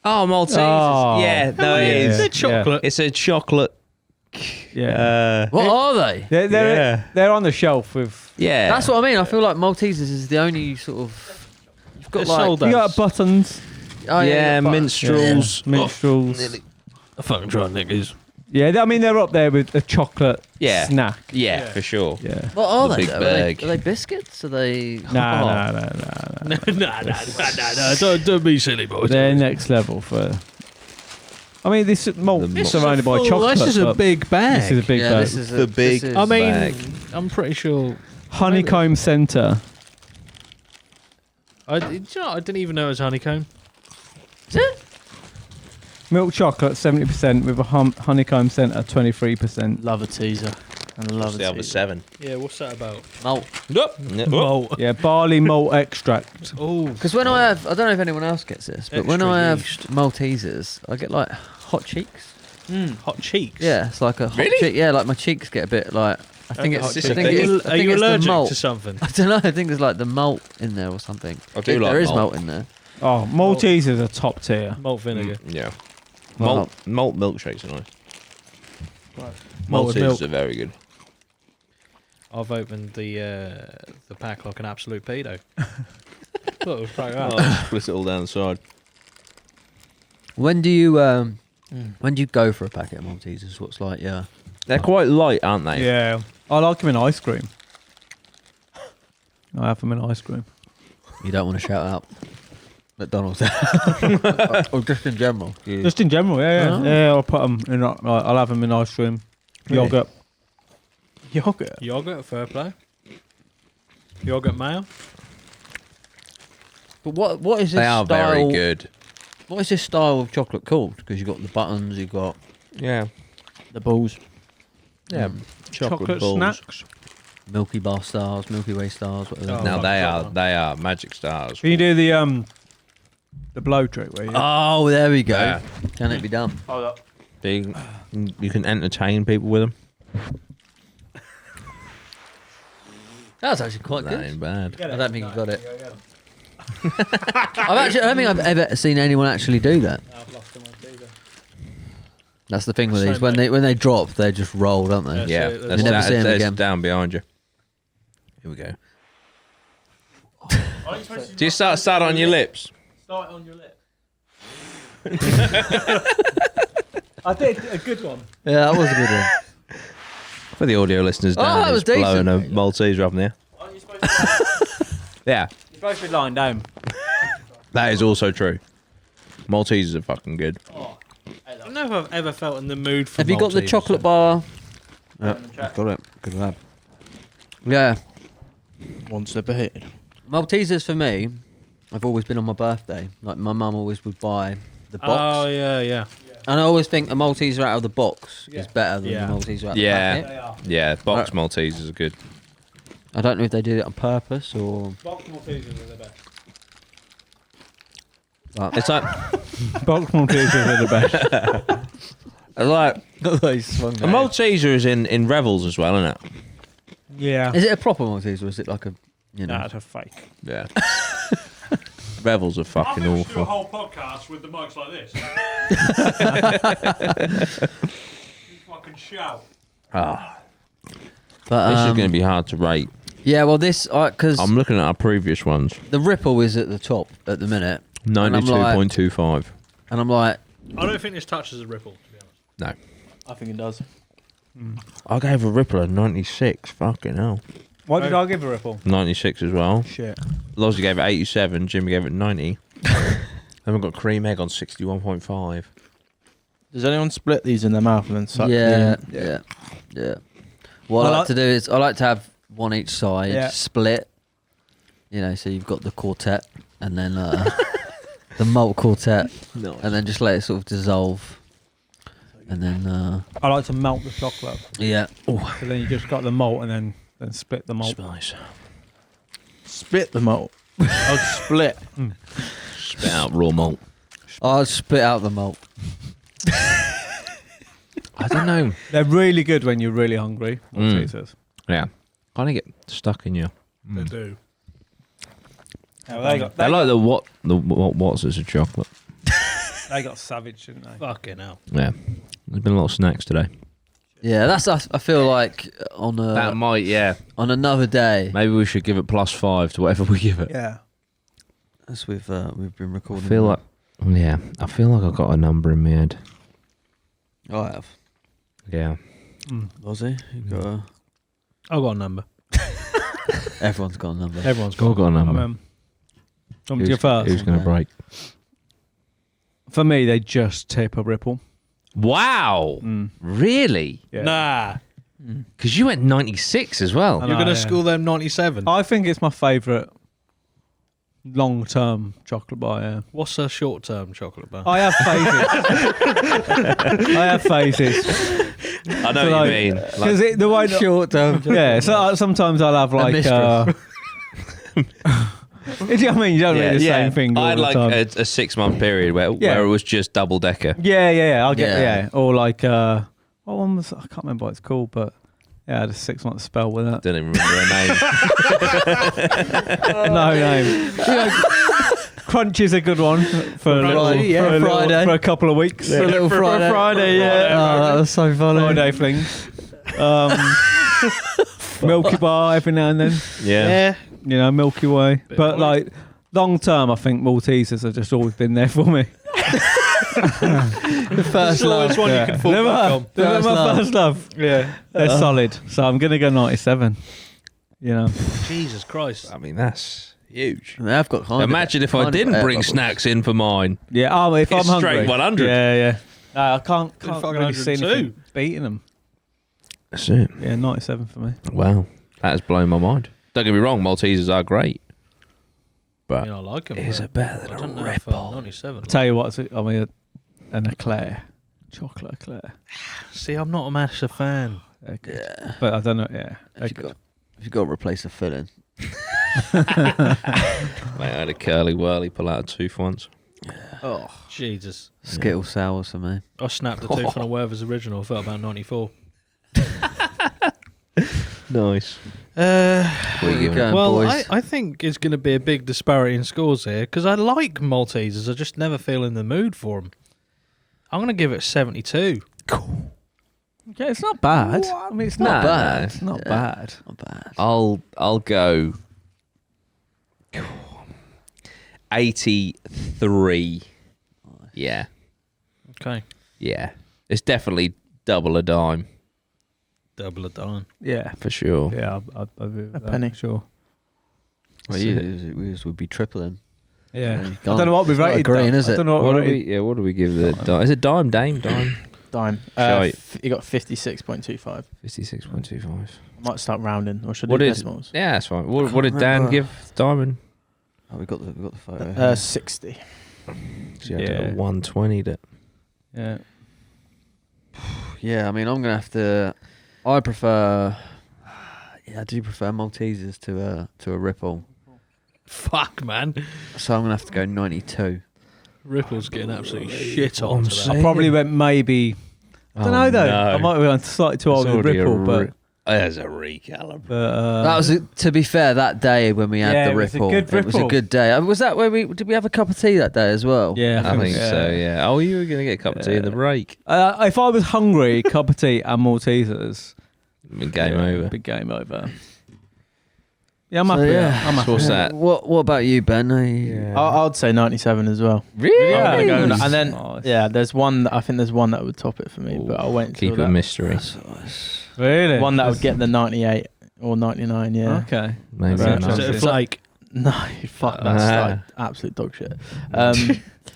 Oh, Maltesers. Oh. Yeah, no, it Yeah. is. It's a chocolate. It's a chocolate. Yeah. what are they? They're on the shelf with. Yeah. That's what I mean. I feel like Maltesers is the only sort of. You've got They're like sold You out. got buttons. oh, yeah, you've got minstrels. Minstrels. I fucking trying niggas. Yeah, I mean they're up there with a chocolate Yeah. snack. Yeah, for sure. Yeah. What are The they? big Though? bag. Are they biscuits? Are they? Nah. No. Don't be silly, boy. They're next level for. I mean, this malt This surrounded by chocolate. This is a but big bag. This is a big Yeah, bag. this is The big- this is- I mean, bag. I'm pretty sure. Honeycomb Centre. Do you know, I didn't even know it was honeycomb. Milk chocolate 70% with a honeycomb centre 23%. Love a teaser. And love What's a the other teaser. 7? Yeah, what's that about? malt. Oh, Yeah, barley malt extract. oh, Because when I don't know if anyone else gets this, but when Extra I have yeast. Maltesers, I get like hot cheeks. hot cheeks. Yeah, it's like a hot Really? cheek. Yeah, like my cheeks get a bit like. I think Okay, it's. hot I cheeks. think Are it's- you, I are think you it's the allergic malt. to something? I don't know. I think there's like the malt in there or something. I do like there is malt. malt in there. Oh, Maltesers are top tier. Malt vinegar. Yeah. Well- Malt milkshakes are nice. Malt with milk. Maltesers are very good. I've opened the pack like an absolute pedo. Thought it was pretty Oh, right. split it all down the side. When do you go for a packet of Maltesers? What's like They're quite light, aren't they? Yeah. I like them in ice cream. I have them in ice cream. you don't want to shout out McDonald's or just in general? Just in general, yeah. Oh. Yeah, I'll put them in. I'll have them in ice cream. Really? Yogurt. Yogurt. Yogurt, fair play. Yogurt mayo. But what is this They are style? very good. What is this style of chocolate called? Because you've got the buttons, you've got Yeah. The balls. Yeah. Chocolate balls. snacks. Milky Bar stars, Milky Way stars. Whatever. Oh. Now fuck, they are magic stars. Can you do the blow trick where you? Oh, there we go. Yeah. Can it be done? Big. You can entertain people with them. That's actually quite That good. ain't bad. I don't think you got it. I don't think I've ever seen anyone actually do that. That's the thing with Same these. When they drop, they just roll, don't they? That's Yeah, it. that's, You never see 'em that's again. down behind you. Here we go. Do you start on your lips? Start on your lip. I did a good one. Yeah, that was a good one. For the audio listeners, Oh, Dan that was is blowing a decent. Malteser up in there. Aren't you supposed to? Yeah, You're supposed to be lying down. that is also true. Maltesers are fucking good. I don't know if I've ever felt in the mood for. Have you got the Maltesers. chocolate bar? Yeah, got it. Good lad. Yeah, Once they're beheaded. Maltesers for me have always been on my birthday. Like my mum always would buy the box. Oh yeah. And I always think a Malteser out of the box Yeah. is better than Yeah. the Malteser out Yeah. the packet. They are. Yeah, box Right. Maltesers are good. I don't know if they did it on purpose or. Box Maltesers are the best. But It's like, Box Maltesers are the best. it's like they swung a Malteser is in Revels as well, isn't it? Yeah. Is it a proper Malteser or is it like a, you know? That's a fake. Yeah. Revels are fucking awful. whole podcast with the mics like this. You fucking shout. Ah, But, this is going to be hard to rate. Yeah, well, this because I'm looking at our previous ones. the Ripple is at the top at the minute, 92.25. and I'm like, I don't think this touches a Ripple, to be honest. No. I think it does. I gave a Ripple a 96. Fucking hell. What did I give a Ripple? 96 as well. Shit. Lozzie gave it 87. Jimmy gave it 90. Then we've got Cream Egg on 61.5. Does anyone split these in their mouth and then suck yeah, the yeah. What I I like like- to do is I like to have one each side, Yeah. split. You know, so you've got the quartet and then the malt quartet, and then just let it sort of dissolve, and then I like to melt the chocolate. yeah. So then you just got the malt and then split the malt. Nice. Spit the malt. Oh, split. Spit out raw malt. I'll spit out the malt. I don't know. They're really good when you're really hungry. Maltesers. Yeah. Kind of get stuck in you. They do. They like what's as a chocolate. They got savage, didn't they? Fucking hell. Yeah. There's been a lot of snacks today. Yeah, that's I feel like on That might, yeah. on another day, Maybe we should give it +5 to whatever we give it. Yeah. as we've been I recording. feel like, yeah, I feel like I've got a number in my head. I have. Yeah. Lozzie, you got a, I've got a number. everyone's got a number. Everyone's I've got got a number. Come to your first. Who's going to Okay. break? For me, they just tip a Ripple. Wow. Really? Yeah. Nah. Because you went 96 as well. I You're know, going to yeah. school them 97. I think it's my favourite long-term chocolate bar. Yeah. What's a short-term chocolate bar? I have phases. I have phases. I know So, what like, you mean. Like, Because the way Short term. yeah, so sometimes I'll have like. mistress. You know what I mean? You don't do the same thing all I had the like time. a 6-month period where it was just double decker. Yeah. I'll get Yeah. or like what one was I can't remember what it's called, but yeah, I had a 6-month spell with that. Don't even remember her name. No name. You know, Crunch is a good one for a little, Friday, yeah, for, a little- Friday. for a couple of weeks. For a little Friday. Friday, yeah. Oh, that was so funny. Friday flings. Milky Bar every now and then. Yeah. You know, Milky Way. Bit But of like long term, I think Maltesers have just always been there for me. The first always love. one you can fall They're back my, on. they're First my love. first love. Yeah, they're solid. So I'm gonna go 97. You know, Jesus Christ. I mean, that's huge. I mean, I've got kind Imagine if I didn't bring snacks in for mine. yeah. Oh, if It's I'm hungry, straight 100. Yeah. No, I can't fucking really see 102. anything beating them. That's it. Yeah, 97 for me. Wow. That has blown my mind. Don't get me wrong, Maltesers are great. But I like them. is it better than I don't a know if Ripple? 97. Tell you what, I mean, an eclair, chocolate eclair. See, I'm not a massive fan. They're good. Yeah. But I don't know. Yeah, they're If good. you've got to replace the filling. Mate, I had a curly whirly pull out a tooth once. Oh, Jesus. Skittle sours for me. I snapped a tooth on a Werther's original. I felt about 94. Nice. What are you going, Well, boys? I think it's going to be a big disparity in scores here because I like Maltesers. I just never feel in the mood for them. I'm going to give it 72. Yeah, it's not bad. I mean, it's not No, bad. no. It's not Yeah. bad. Not bad. I'll go 83. Yeah. Okay. Yeah. It's definitely double a dime. Double a dime. Yeah. For sure. Yeah, I'd agree with A that, penny. Sure. Well, yours would be tripling. Yeah. You I don't know what we it's not rated. green, that. is I it? don't know what, What we do we? rated. Yeah. What do we give the dime? Is it dime? Dime. Dime. Shite. You got 56.25. 56.25. I might start rounding, or should I What do is? decimals? Yeah, that's fine. What can't did Dan remember. give Diamond? Oh, we got the photo. here. 60. So you had to Yeah. go 120. That. Yeah. Yeah, I mean, I'm gonna have to. I prefer. Yeah, I do prefer Maltesers to a Ripple. Fuck, man. So I'm gonna have to go 92. Ripple's getting absolutely shit I'm on saying. today. I probably went maybe. I don't know though. I might have gone slightly too old with Ripple, but there's a recalibrate. That was, to be fair, that day when we had yeah, the it was a Ripple. good It was a Ripple. good day. Was that when did we have a cup of tea that day as well? yeah, I think so. Yeah. Oh, you were gonna get a cup of tea in the break. If I was hungry, cup of tea and Maltesers, Game over. Big game over. Yeah, I'm So, happy. with yeah. that. I'm happy. What's with that? What about you, Ben? I'd say 97 as well. Really? Yeah. I'm gonna go, Nice. and then Nice. there's one. I think there's one that would top it for me, but I'll wait until Keep it a that. mystery. Really? One that would get the 98 or 99. Yeah. Okay. Maybe Very not. Is it a nice. flake? No, fuck. That's like absolute dog shit.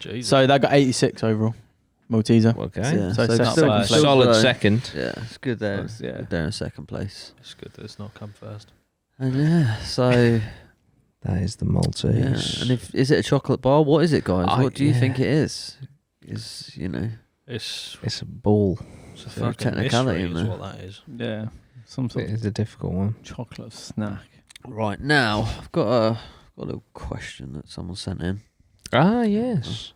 Jesus. So they got 86 overall. Malteser. Okay. Yeah, So it's not still- bad. still Solid below. second. Yeah, it's good there. Yeah. Good there in second place. It's good that it's not come first. And yeah, so That is the yeah. Maltese. And is it a chocolate bar? What is it, guys? What do you yeah. think it is? It's It's a ball. it's a There are fucking technicality mystery in is there. what that is. Yeah. Some sort It of is a difficult one. chocolate snack. Right now, I've got a little question that someone sent in. Ah, yes.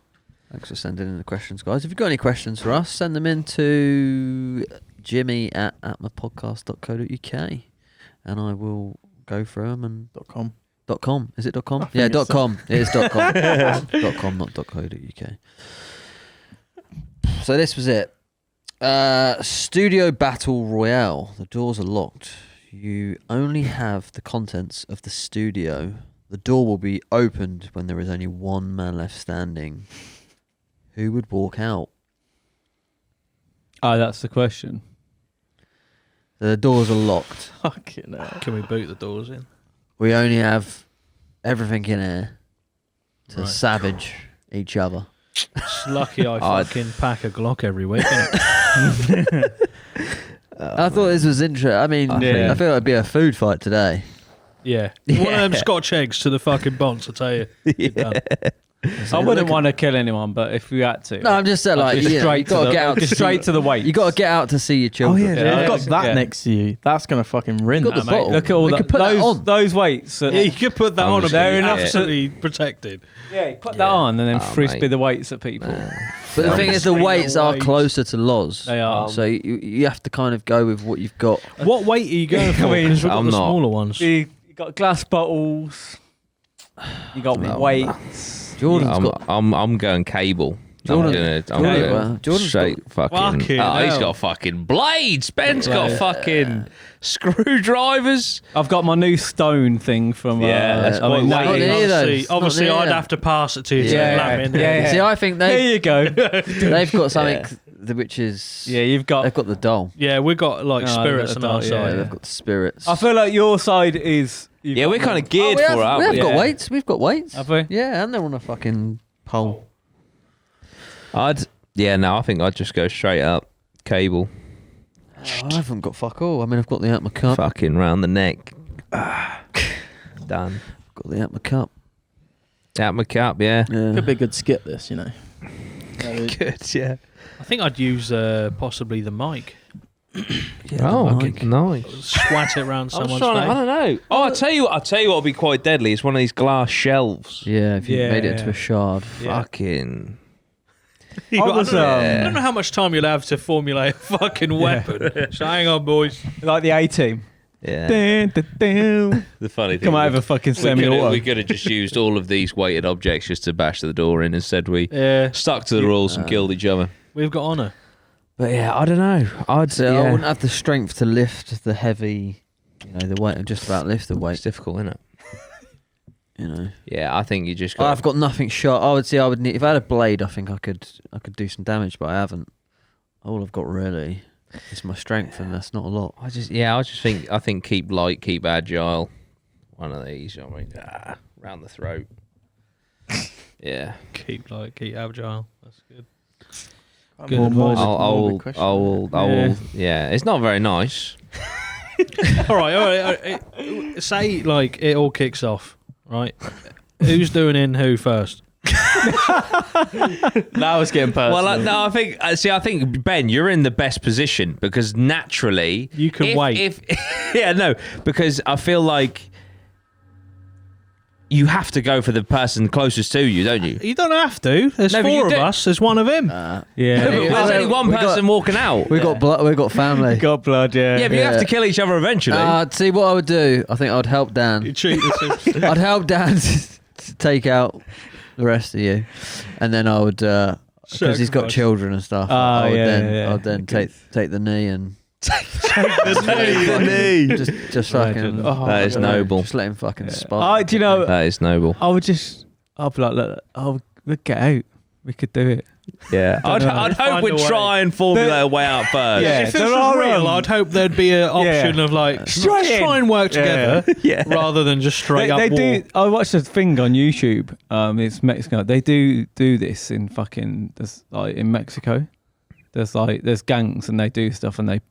Thanks for sending in the questions, guys. If you've got any questions for us, send them in to jimmy@atmapodcast.co.uk and I will go through them and .com. .com. Is it .com? think Yeah, it's .com. It is .com. .com, not .co.uk. So this was it. Studio Battle Royale. The doors are locked. You only have the contents of the studio. The door will be opened when there is only one man left standing. Who would walk out? Oh, that's the question. The doors are locked. Fucking hell. Can we boot the doors in? We only have everything in here to Right. savage each other. It's lucky I I'd- fucking pack a Glock every week. Innit? I thought this was interesting. I mean, Yeah. I feel it'd be a food fight today. Yeah. One of them Scotch eggs to the fucking bonds, I tell you. You're done. I wouldn't want to kill anyone, but if we had to, No, I'm just saying, like, just you straight got to to get out. just straight to the weight. You got to get out to see your children. yeah. I've got that Yeah. next to you. That's gonna fucking rinse. Got the Mate, bottle. look at all We that. could put that those, on. those weights. Yeah, you could put that I'm on. just They're gonna- absolutely protected. Yeah, put that on and then Oh, frisbee mate. the weights at people. But the thing is, the Swing weights are weights. closer to Loz. They are. So you have to kind of go with what you've got. What weight are you going for? I mean, Because we've got I'm the not. smaller ones. You got glass bottles. You got No, weights. Jordan's I'm, got. I'm going cable. Jordan- I'm Jordan- going Jordan's straight fucking. Fucking He's hell. got fucking blades. Ben's got Blades. fucking screwdrivers. I've got my new stone thing from. Yeah, that's I mean, quite that weighty. is- Not near Obviously, those. Not obviously near I'd them. have to pass it to you to Yeah, lap in. yeah, yeah. See, I think Here they've you go. they've got something which is Yeah, you've got. they've got the doll. Yeah, we've got like No, spirits they've on our got- Yeah, side. they've got the spirits. I feel like your side is. Yeah, we're kind of geared we for have, it, aren't we have we? got Yeah. weights. We've got weights. Have we? Yeah, and they're on a fucking pole. I think I'd just go straight up cable, Oh, I haven't got fuck all. I mean, I've got the APMA cup. fucking round the neck. Done. Got the APMA cup. Out my cup, yeah. Yeah. Could be a good skip. This, you know. Good, yeah. I think I'd use possibly the mic. Yeah, Oh, the mic. nice. Swat it around I was someone's trying to, I face. don't know. Oh, I'll tell you what would be quite deadly. It's one of these glass shelves. Yeah, if you Yeah, made it into yeah. a shard. Yeah. Fucking. I don't know- Yeah. I don't know how much time you'll have to formulate a fucking weapon. So hang on, boys. Like the A team. Yeah. Come The funny thing. out of a fucking semi-auto. we could have just used all of these weighted objects just to bash the door in. Instead, we Yeah, stuck to the rules and killed each other. we've got honour. But yeah, I don't know. I'd So I wouldn't have the strength to lift the heavy, the weight, and just about lift the It's weight. difficult, isn't it? You know. Yeah, I think you just got. I've got nothing sharp. I would need if I had a blade. I think I could do some damage, but I haven't. All I've got really is my strength, and that's not a lot. I think keep light, keep agile. One of these, you know what I mean? Round the throat. Yeah. Keep agile. That's good. Good Good advice. I'll. Yeah, it's not very nice. all right. Say like it all kicks off, right? Who's doing in who first? That was getting personal. Well, no, I think Ben, you're in the best position because naturally You can wait. Because I feel like you have to go for the person closest to you, don't you? You don't have to. There's No, but you four of do. us. There's one of him. No, but there's only one We got- person walking out. We've got blood. We've got family. God blood, yeah. Yeah, but you have to kill each other eventually. See what I would do. I think I'd help Dan. Cheat the I'd help Dan to take out the rest of you, and then I would because he's got Sacrifice. children and stuff. Oh, I would yeah. I'd then take the knee and knee. just fucking. Oh, That is noble. Just let him fucking spark. Do you know? That is noble. I'll be like, look, we'll get out. We could do it. Yeah, I'd hope Find we'd a way. try and formulate a way out first. Yeah. If this there was are, real, I'd hope there'd be an option of like Straight let's in. try and work together Yeah. rather than just straight They up war. do. I watched a thing on YouTube. It's Mexico. They do this in fucking in Mexico. There's gangs and they do stuff and they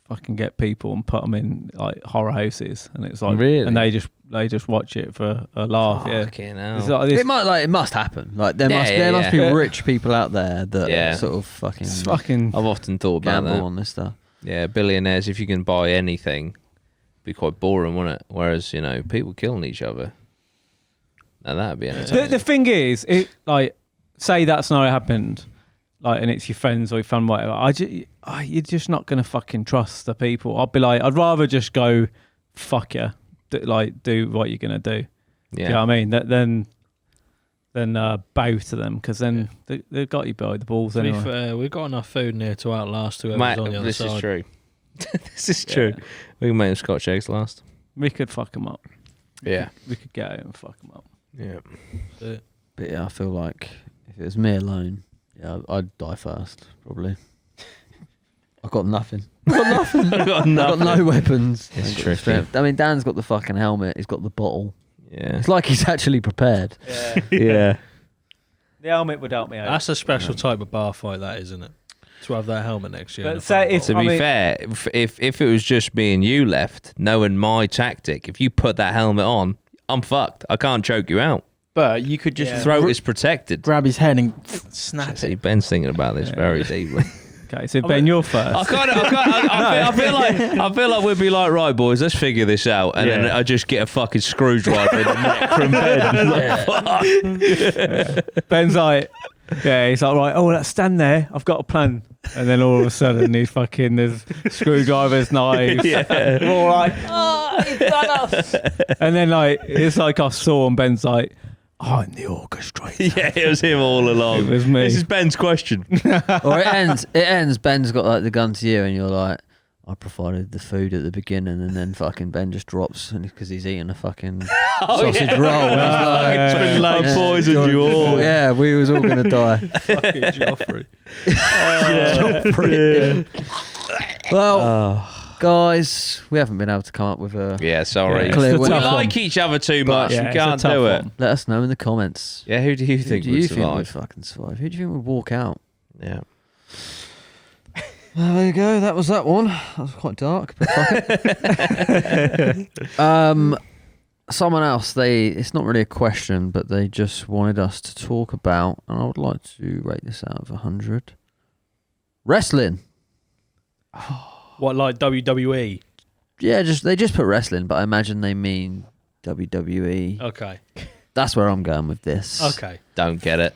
fucking get people and put them in like horror houses and it's like Really? and they just watch it for a laugh. Yeah. Fucking It's hell. like this, It must happen. Like there Yeah, must be yeah. rich people out there that Yeah. sort of fucking it's fucking. I've often thought about gamble that. on this stuff. Yeah, billionaires, if you can buy anything, be quite boring, wouldn't it? Whereas, people killing each other. Now that'd be entertaining. The thing is, say that scenario happened, and it's your friends or your family, whatever. You're just not gonna fucking trust the people. I'd be like, I'd rather just go, fuck you, do what you're gonna do. Yeah. Do you know what I mean? Then bow to them because then they've got you by the balls To be anyway. fair, we've got enough food in here to outlast whoever's Mate, on the other this side. is true. This is true. We can make them Scotch eggs last. We could fuck them up. Yeah. We could get out and fuck them up. Yeah. But yeah, I feel like if it was me alone, yeah, I'd die first probably. I've got nothing. I've got I've got no weapons. It's I've got tricky. strength. I mean, Dan's got the fucking helmet. He's got the bottle. Yeah. It's like he's actually prepared. Yeah. The helmet would help me out. That's a special type of bar fight, that isn't it? To have that helmet next year. But and a say fucking if- To bottle. be mean- fair, if it was just me and you left, knowing my tactic, if you put that helmet on, I'm fucked. I can't choke you out. But you could just Throat is protected. grab his head and snap See, it. Ben's thinking about this very deeply. Okay, so Ben, you're first. I feel like we'd be like, right, boys, let's figure this out, and then Yeah. I just get a fucking screwdriver in the neck from Ben. Ben's like, he's like, right, let's stand there. I've got a plan. And then all of a sudden, there's screwdrivers, knives. Yeah. We're all like, he's done us. And then it's like I saw, and Ben's like, I'm the orchestrator. Yeah, it was him all along. It was me. This is Ben's question. Or it ends. Ben's got like the gun to you, and you're like, I provided the food at the beginning, and then fucking Ben just drops because he's eating a fucking sausage roll. And he's like, I poisoned you all. Yeah, we was all gonna die. fucking Joffrey. Well, guys, we haven't been able to come up with a. Yeah, sorry. Yeah, Clear it's a We winner. tough one. like each other too much. Yeah, We it's a can't tough do it. one. Let us know in the comments. Yeah, who do you think Who do would you think would survive? fucking survive? Who do you think would walk out? Yeah. There you go. That was that one. That was quite dark, but fuck it. Someone else. It's not really a question, but they just wanted us to talk about, and I would like to rate this out of 100. Wrestling. What, like WWE? Yeah, they just put wrestling, but I imagine they mean WWE. Okay. That's where I'm going with this. Okay. Don't get it.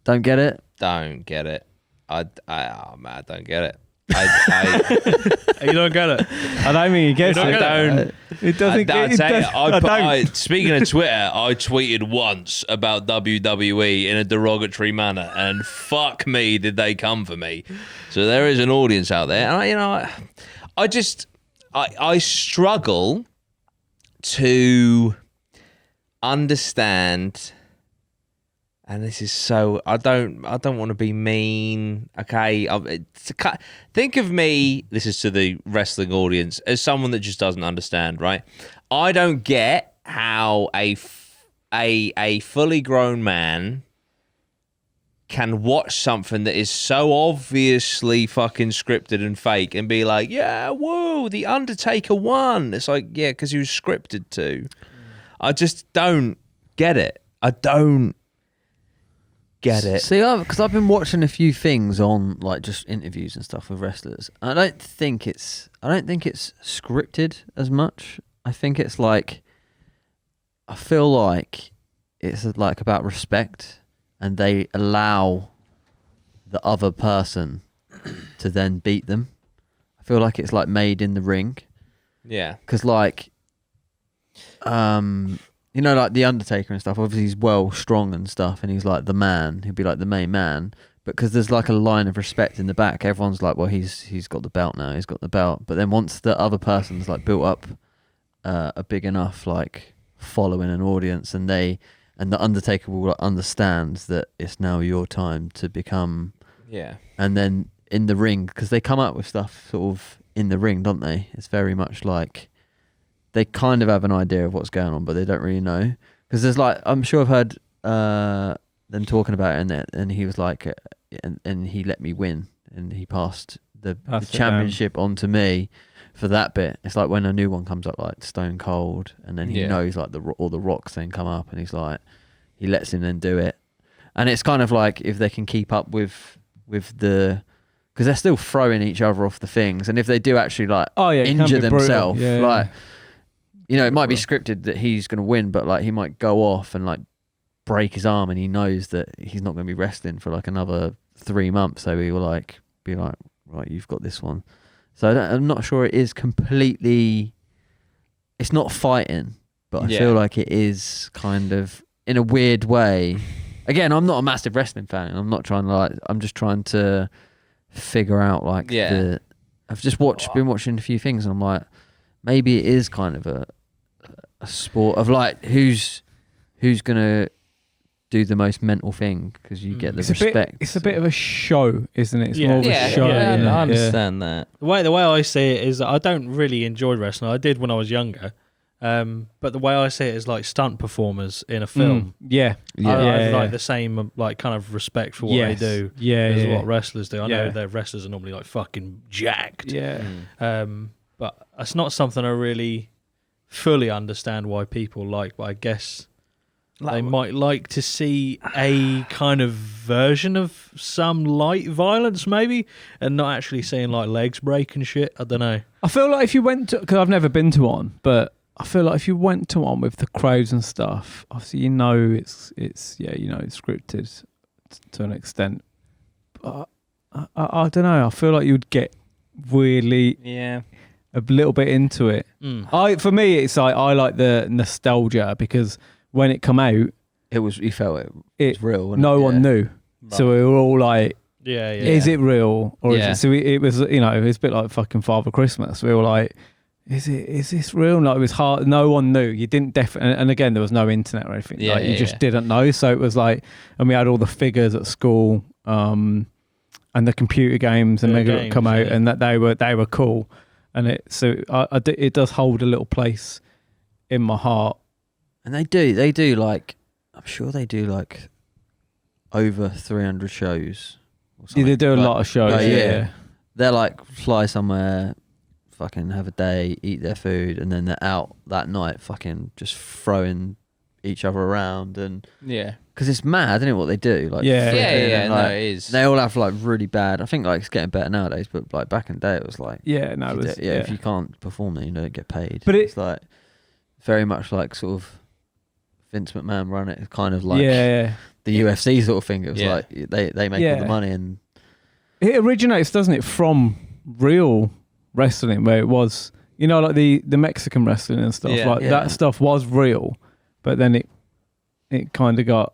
Don't get it. Don't get it. I don't get it. You don't get it. I don't mean he gets You don't it. get it. It doesn't I'll get tell you, it. speaking of Twitter, I tweeted once about WWE in a derogatory manner, and fuck me, did they come for me. So there is an audience out there, and I struggle to understand. And this is so I don't want to be mean. Okay, think of me. This is to the wrestling audience as someone that just doesn't understand. Right? I don't get how a fully grown man can watch something that is so obviously fucking scripted and fake and be like, yeah, whoa, The Undertaker won. It's like, yeah, because he was scripted to. I just don't get it. I don't get it. See, because I've been watching a few things on like just interviews and stuff with wrestlers. I don't think it's scripted as much. I think it's like, I feel like it's like about respect, and they allow the other person to then beat them. I feel like it's like made in the ring. Yeah. Because like, you know, like The Undertaker and stuff, obviously he's well strong and stuff, and he's like the man, he'd be like the main man, but because there's like a line of respect in the back, everyone's like, well, he's got the belt now, he's got the belt. But then once the other person's like built up a big enough like following an audience, and the Undertaker will like understand that it's now your time to become, and then in the ring, because they come up with stuff sort of in the ring, don't they? It's very much like they kind of have an idea of what's going on, but they don't really know. Because there's like, I'm sure I've heard them talking about it, and he was like, and he let me win, and he passed the championship on to me for that bit. It's like when a new one comes up, like Stone Cold, and then he knows like all the Rocks then come up, and he's like, he lets him then do it. And it's kind of like if they can keep up with the, because they're still throwing each other off the things, and if they do actually like injure themselves, like. You know, it might be scripted that he's going to win, but like he might go off and like break his arm, and he knows that he's not going to be wrestling for like another 3 months. So he will like be like, right, you've got this one. So I'm not sure it is completely. It's not fighting, but I feel like it is kind of in a weird way. Again, I'm not a massive wrestling fan. I'm not trying to like. I'm just trying to figure out like I've just been watching a few things, and I'm like, maybe it is kind of a sport of like who's gonna do the most mental thing, because you get the respect. It's a bit of a show, isn't it? It's more of a show. I understand that. The way I see it is that I don't really enjoy wrestling. I did when I was younger, but the way I see it is like stunt performers in a film. I have like the same like kind of respect for what they do as what wrestlers do. I know their wrestlers are normally like fucking jacked. But it's not something I really fully understand why people like, but I guess they might like to see a kind of version of some light violence maybe, and not actually seeing like legs break and shit. I don't know. I feel like if you went to, because I've never been to one, but I feel like if you went to one with the crowds and stuff, obviously it's scripted to an extent. But I don't know. I feel like you'd get weirdly a little bit into it. For me, it's like I like the nostalgia, because when it come out, you felt it was real. No one knew, so we were all like, is it real or is it? So it was, it was a bit like fucking Father Christmas. We were like, is this real? Like, it was hard. No one knew. You didn't and again, there was no internet or anything. You just didn't know. So it was like, and we had all the figures at school, and the computer games, and they come out, and that they were cool. And it does hold a little place in my heart. And they do like, I'm sure they do like over 300 shows. Or something. They do a lot of shows. They're like fly somewhere, fucking have a day, eat their food, and then they're out that night, fucking just throwing each other around, and because it's mad, isn't it, what they do? Like, no, it is. They all have like really bad. I think like it's getting better nowadays, but like back in the day, it was like if you can't perform, then you don't get paid. But it's like very much like sort of Vince McMahon run it, kind of like the UFC sort of thing. It was like they make all the money, and it originates, doesn't it, from real wrestling, where it was, like the Mexican wrestling and stuff. That stuff was real. But then it kind of got,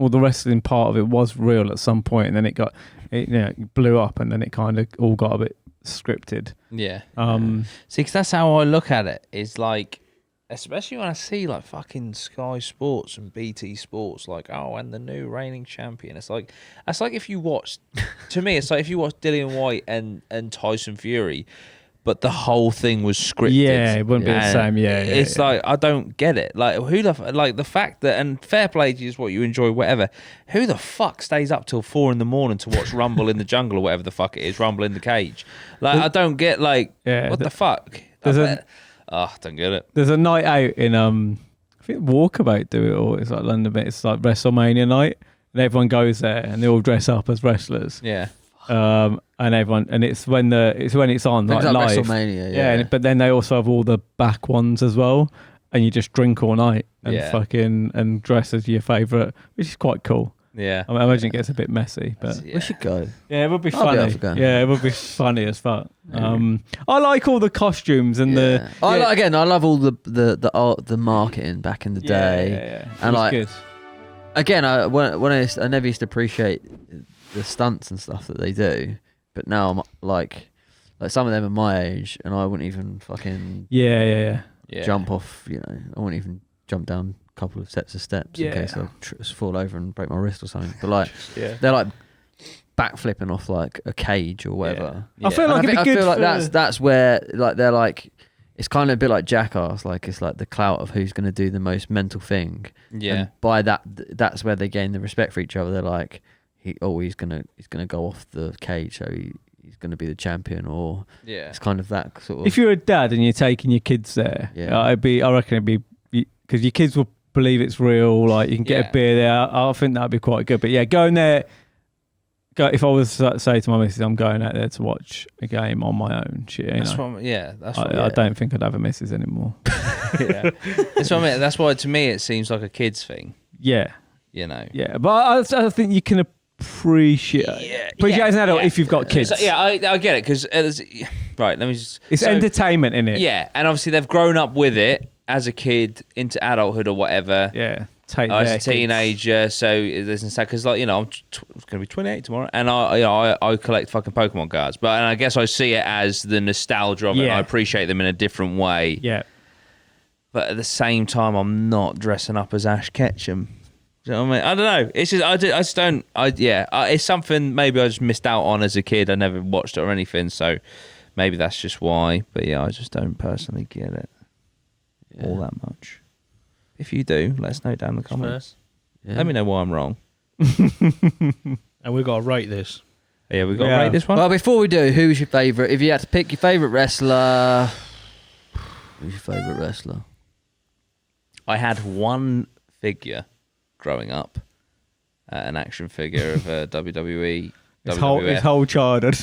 well, the wrestling part of it was real at some point, and then it blew up, and then it kind of all got a bit scripted. See, because that's how I look at it. Is like, especially when I see like fucking Sky Sports and BT Sports, like, oh, and the new reigning champion. It's like if you watch, to me, it's like if you watch Dillian White and Tyson Fury, but the whole thing was scripted. Yeah, it wouldn't be the same. Yeah, it's like I don't get it. Like the fact that, and fair play to you is what you enjoy, whatever. Who the fuck stays up till 4 a.m. to watch Rumble in the Jungle or whatever the fuck it is, Rumble in the Cage? Like I don't get what the fuck. I don't get it. There's a night out in I think Walkabout do it, or it's like London. It's like WrestleMania night, and everyone goes there and they all dress up as wrestlers. Yeah. And everyone, and it's when it's on like live. WrestleMania. Yeah. But then they also have all the back ones as well, and you just drink all night and fucking and dress as your favourite, which is quite cool. Yeah. I imagine it gets a bit messy, but We should go. yeah, it would be I'll be funny. up for going. Yeah, it would be funny as fuck. I like all the costumes and I love all the art, the marketing back in the day. Yeah. And It's like good. again, I never used to appreciate the stunts and stuff that they do, but now I'm like some of them are my age, and I wouldn't even fucking Yeah. jump off. I wouldn't even jump down a couple of sets of steps in case I fall over and break my wrist or something. But like they're like backflipping off like a cage or whatever. I feel like I feel like that's where like they're like, it's kind of a bit like Jackass. Like it's like the clout of who's going to do the most mental thing. Yeah. And by that's where they gain the respect for each other. They're like, he's gonna go off the cage, so he's gonna be the champion, or it's kind of that sort of. If you're a dad and you're taking your kids there, I reckon it'd be because your kids will believe it's real. Like you can get a beer there. I think that'd be quite good. But yeah, going there. If I was to say to my missus, I'm going out there to watch a game on my own. I don't think I'd have a missus anymore. Yeah, that's what I mean. That's why to me it seems like a kids thing. Yeah, Yeah, but I think you can appreciate as an adult if you've got kids. So, I get it because right. Let me just. It's entertainment, isn't it? Yeah, and obviously they've grown up with it as a kid into adulthood or whatever. Yeah. As a teenager, so there's because I'm going to be 28 tomorrow, and I collect fucking Pokemon cards, and I guess I see it as the nostalgia of it. And I appreciate them in a different way. Yeah, but at the same time, I'm not dressing up as Ash Ketchum. Do you know what I mean? I don't know. It's just I just don't. It's something maybe I just missed out on as a kid. I never watched it or anything, so maybe that's just why. But I just don't personally get it all that much. If you do, let us know down in the comments. Let me know why I'm wrong. And we've got to rate this. Yeah, we've got to rate this one. Well, before we do, who's your favourite? If you had to pick your favourite wrestler, who's your favourite wrestler? I had one figure growing up, an action figure of WWE. His whole childhood.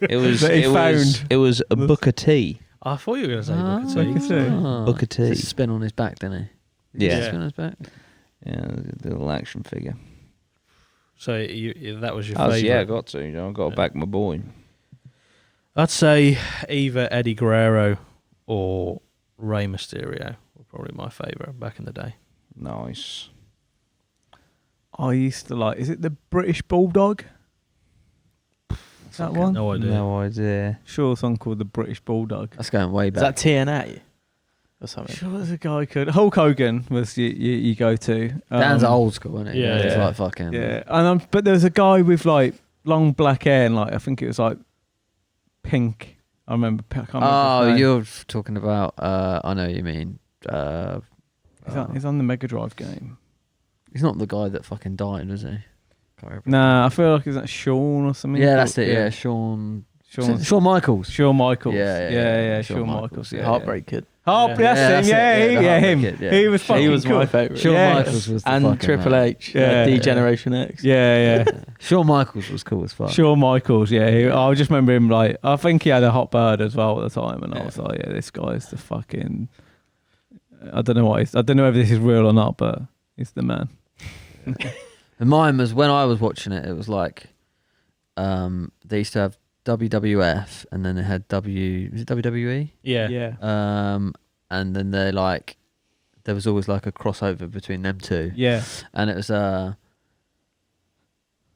It was a Booker T. I thought you were going to say Booker T. Booker T. Spin on his back, didn't he? Yeah. Spin on his back. Yeah, the little action figure. So that was your favourite? Yeah, I got to. I got to back my boy. I'd say either Eddie Guerrero or Rey Mysterio were probably my favourite back in the day. Nice. I used to like. Is it the British Bulldog? Is that one? No idea. No idea. Sure, a song called the British Bulldog. That's going way Is back. that TNA or something? Sure, there's a guy called Hulk Hogan was you go to. Dan's old school, isn't it? Yeah, It's yeah. like fucking. Yeah, and but there was a guy with like long black hair and like I think it was like pink. I remember. I can't remember his name. You're talking about. I know what you mean. He's on the Mega Drive game. He's not the guy that fucking died, is he? Can't remember. Nah, I feel like is that Sean or something. Yeah, that's it. Yeah, Shawn Michaels. Shawn Michaels. Yeah, Shawn Michaels. Yeah, Heartbreak Kid. Oh, Yeah, that's him. Yeah, him. Kid, yeah. He was fucking He was cool. my favourite. Shawn Yeah. Michaels was the And fucking Triple man. H, Yeah. D-Generation X. Yeah. Shawn Michaels was cool as fuck. Shawn Michaels. Yeah, I just remember him like I think he had a hot bird as well at the time, and I was like, yeah, this guy's the fucking. I don't know I don't know if this is real or not, but he's the man. And mine was when I was watching it. It was like, they used to have WWF, and then they had Was it WWE? Yeah. And then they like, there was always like a crossover between them two. Yeah. And it was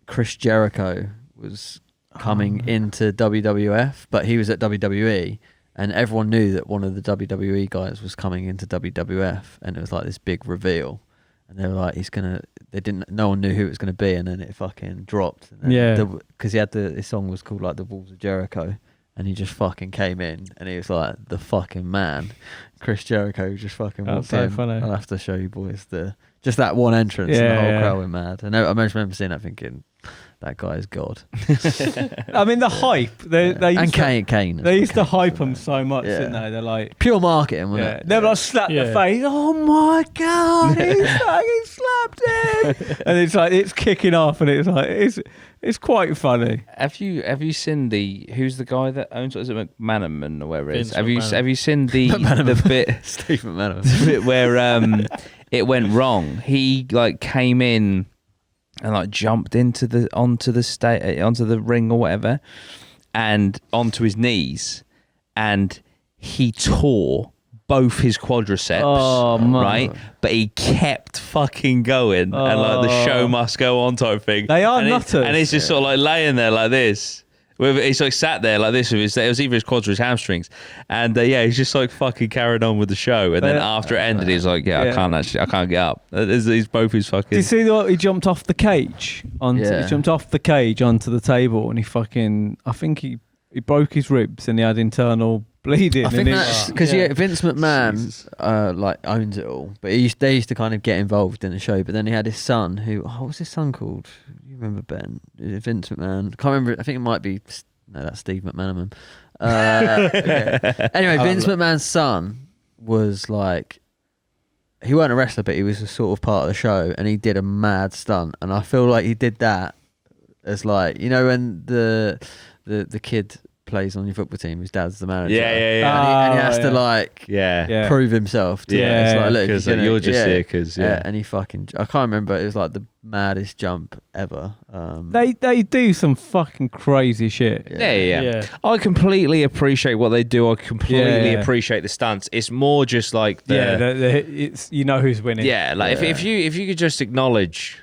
Chris Jericho was coming into WWF, but he was at WWE, and everyone knew that one of the WWE guys was coming into WWF, and it was like this big reveal. And they were like, no one knew who it was going to be, and then it fucking dropped. And then because he had his song was called like The Walls of Jericho, and he just fucking came in, and he was like the fucking man. Chris Jericho just fucking walked so in. funny. I'll have to show you boys just that one entrance, and the whole crowd went mad. And I remember seeing that thinking, that guy is God. I mean, the hype. They and Kane. They used to hype him so much, didn't they? They're like pure marketing, wasn't it? They were like slap the face. Oh my god, he slapped it, and it's like it's kicking off, and it's like it's quite funny. Have you seen who's the guy that owns it? Is it McManaman or whatever it is? Have you seen the bit Steve McManaman, the bit where it went wrong? He like came in and like jumped onto the ring or whatever, and onto his knees, and he tore both his quadriceps, right? But he kept fucking going, and like the show must go on type thing. They are nutters. And he's just sort of like laying there like this. He's like sat there like this with it was either his quads or his hamstrings, and he's just like fucking carried on with the show. And then after it ended, he's like, I can't get up. He's both his fucking. Do you see what he jumped off the cage he jumped off the cage onto the table, and I think he broke his ribs, and he had internal bleeding. I think that's because Vince McMahon like owns it all, but they used to kind of get involved in the show. But then he had his son, what's his son called? You remember Ben? Vince McMahon? Can't remember. I think it might be. No, that's Steve McManaman. Okay. Anyway, Vince McMahon's son was like, he weren't a wrestler, but he was a sort of part of the show, and he did a mad stunt. And I feel like he did that as like, when the kid plays on your football team, his dad's the manager. And he has to like prove himself to it's like, look, because you're just here because and he fucking, I can't remember, it was like the maddest jump ever. They do some fucking crazy shit. Yeah. I completely appreciate what they do. I completely appreciate the stunts. It's more just like it's who's winning. Like if you could just acknowledge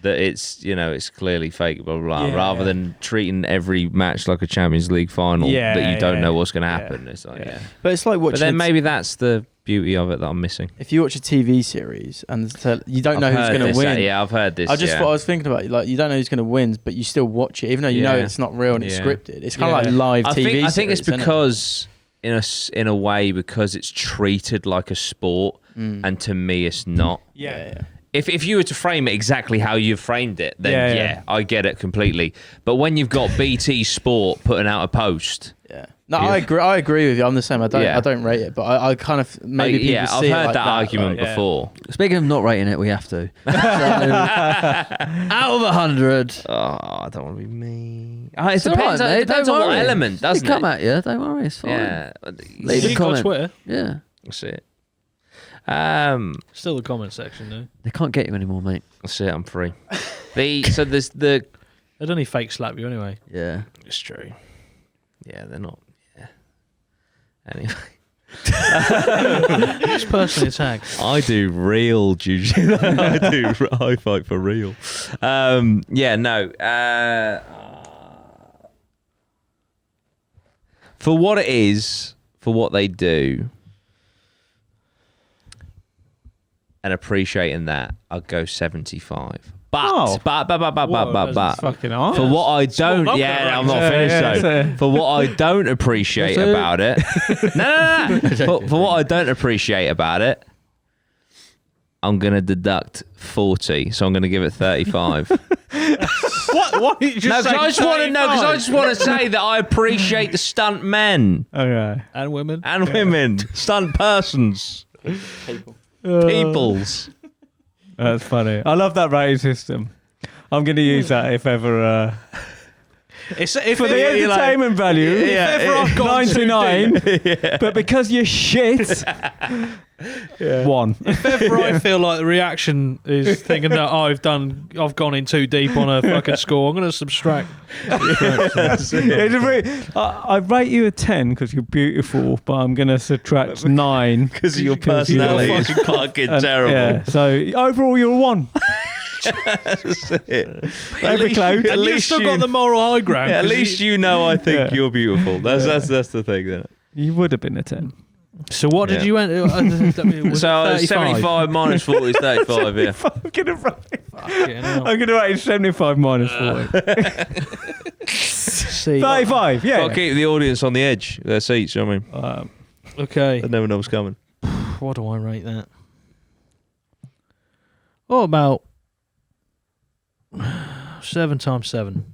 that it's clearly fake, blah blah blah, rather than treating every match like a Champions League final that you don't know what's going to happen. It's like but it's like watching. But then maybe that's the beauty of it that I'm missing. If you watch a TV series and you don't know who's going to win, I've heard this. I was thinking about it, like you don't know who's going to win, but you still watch it, even though you know it's not real and it's scripted. It's kind of like live TV. I think it's because in a way because it's treated like a sport, and to me it's not. If you were to frame it exactly how you've framed it, then I get it completely. But when you've got BT Sport putting out a post, I agree with you. I'm the same. I don't rate it, but I kind of maybe people see I've it heard like that argument before. Speaking of not rating it, we have to. So, out of 100. Oh, I don't want to be mean. It depends. It depends on what element, doesn't it? Come at you. Don't worry. It's fine. Yeah. Leave a comment. Twitter. Yeah. That's it. Still the comment section though. They can't get you anymore, mate. That's it. I'm free. So there's the. They'd only fake slap you anyway. Yeah, it's true. Yeah, they're not. Yeah. Anyway. It's personally attacked. I do real jiu-jitsu. I fight for real. For what it is, for what they do, and appreciating that, I'd go 75. But fucking hard. for what I don't, I'm not finished though. For what I don't appreciate about it, no. For what I don't appreciate about it, I'm gonna deduct 40, so I'm gonna give it 35. What? You just I just want to say that I appreciate the stunt men. Okay. And women. Stunt persons, peoples. That's funny. I love that rating system. I'm going to use that if ever. If for the entertainment value, if ever I've got 99, but because you're shit, 1. If ever I feel like the reaction is thinking that I've gone in too deep on a fucking score, I'm going to subtract. I rate you a 10 because you're beautiful, but I'm going to subtract 9 because your personality is fucking terrible. Yeah, so overall you're a 1. That's it. At least you've still got the moral high ground. At least you know I think you're beautiful. That's the thing, isn't it? You would have been a 10. So what did you enter? So 75 minus 40 is 35, yeah. I'm going to write 75 minus 40. 35, yeah. Got to keep the audience on the edge of their seats, you know what I mean? Okay. They never know what's coming. What do I rate that? What about 7 times 7?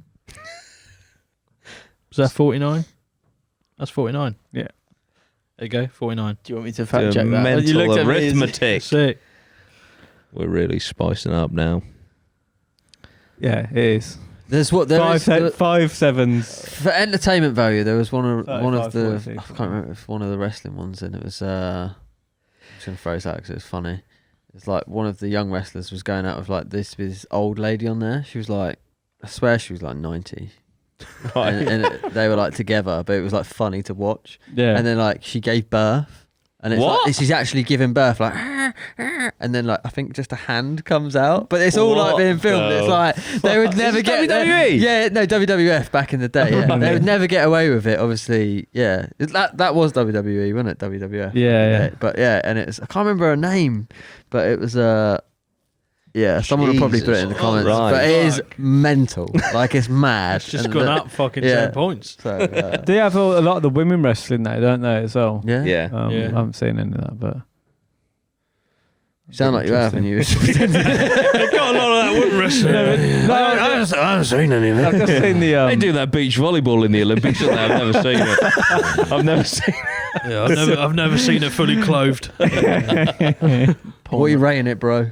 Is that 49? That's 49. Yeah. There you go, 49. Do you want me to fact check that? Mental arithmetic. Sick. We're really spicing up now. Yeah, it is. There's what there is 5 sevens. for entertainment value. There was one of 35, the 46, I can't remember if one of the wrestling ones, and it was I'm just gonna throw this out because it was funny. It's like one of the young wrestlers was going out with like this old lady on there. She was like, I swear she was like 90. Right. and they were like together, but it was like funny to watch. Yeah. And then like she gave birth, and it's What? like she's actually giving birth, like, and then like I think just a hand comes out, but it's all like What being filmed. It's the like they would never Is it get WWE? Yeah, no, WWF back in the day. Yeah. They would never get away with it. Obviously, yeah, that was WWE, wasn't it? WWF. Yeah. But yeah, and it's I can't remember her name, but it was yeah, someone will probably put it in the Jesus. comments. Right. But it is mental. Like, it's mad. It's just And gone the- up fucking yeah. 10 points. So, They have a lot of the women wrestling now, don't they, as well? yeah. Yeah. I haven't seen any of that, but... You sound like you have, and you. Got a lot of that wood wrestling. I haven't seen any of I've just seen the... They do that beach volleyball in the Olympics, don't they? I've never seen it. I've never seen it. Yeah, I've never seen it fully clothed. What are you rating it, bro?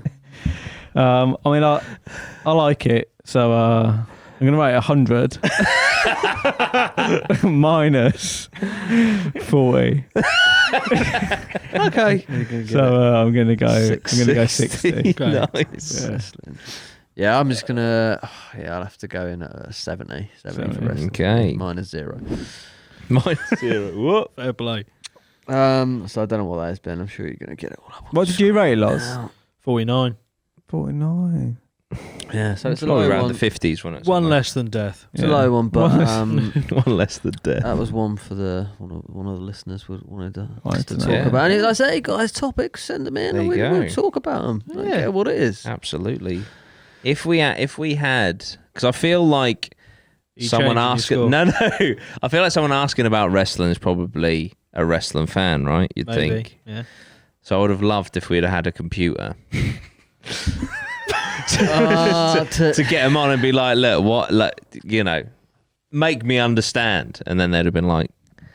I mean, I like it, so I'm going to rate 100 minus 40. Okay. So I'm going to go 60. Okay. Nice. Yeah. Yeah, I'm just gonna. I'll have to go in at a 70 for 70. wrestling. Okay. Minus 0. Minus 0. What? Fair play. So I don't know what that has been. I'm sure you're gonna get it all up. What did you rate, Loz? 49. 49. Yeah, so it's a Probably low around one. the 50s, wasn't it? One less than death. It's a low one, but One less than death. that was one for one of the listeners wanted to Wanted to talk know. about. And I say, hey guys, topics, send them in, There and you we'll go. talk about them. I don't Yeah. care what it is. Absolutely. If we had, because I feel like You someone changing your asking, score? no, I feel like someone asking about wrestling is probably a wrestling fan, right? You'd Maybe. think. Yeah. So I would have loved if we'd have had a computer to get them on and be like, look, what, like, you know, make me understand, and then they'd have been like,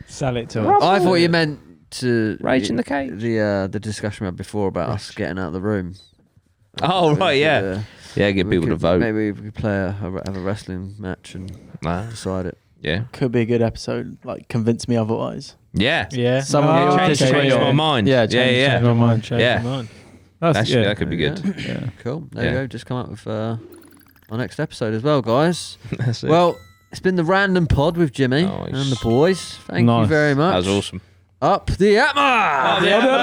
Sell it to us. I thought you meant to Rage in the Cage. The discussion we had before about us getting out of the room. oh right, yeah, get we people to could- vote. Maybe we could play have a wrestling match and Nah, decide it. yeah, Could be a good episode. Like, convince me otherwise. yeah. Yeah. Someone Oh, who okay. disagree Change my on- mind. Yeah, yeah. Change my mind. Change Yeah. my mind. That could be good. Yeah. Cool. There Yeah. you go. Just come up with our next episode as well, guys. That's it. Well, it's been the random pod with Jimmy Nice. and the boys. Thank you Nice. very much. that was awesome. Up the APMA! Up the APMA!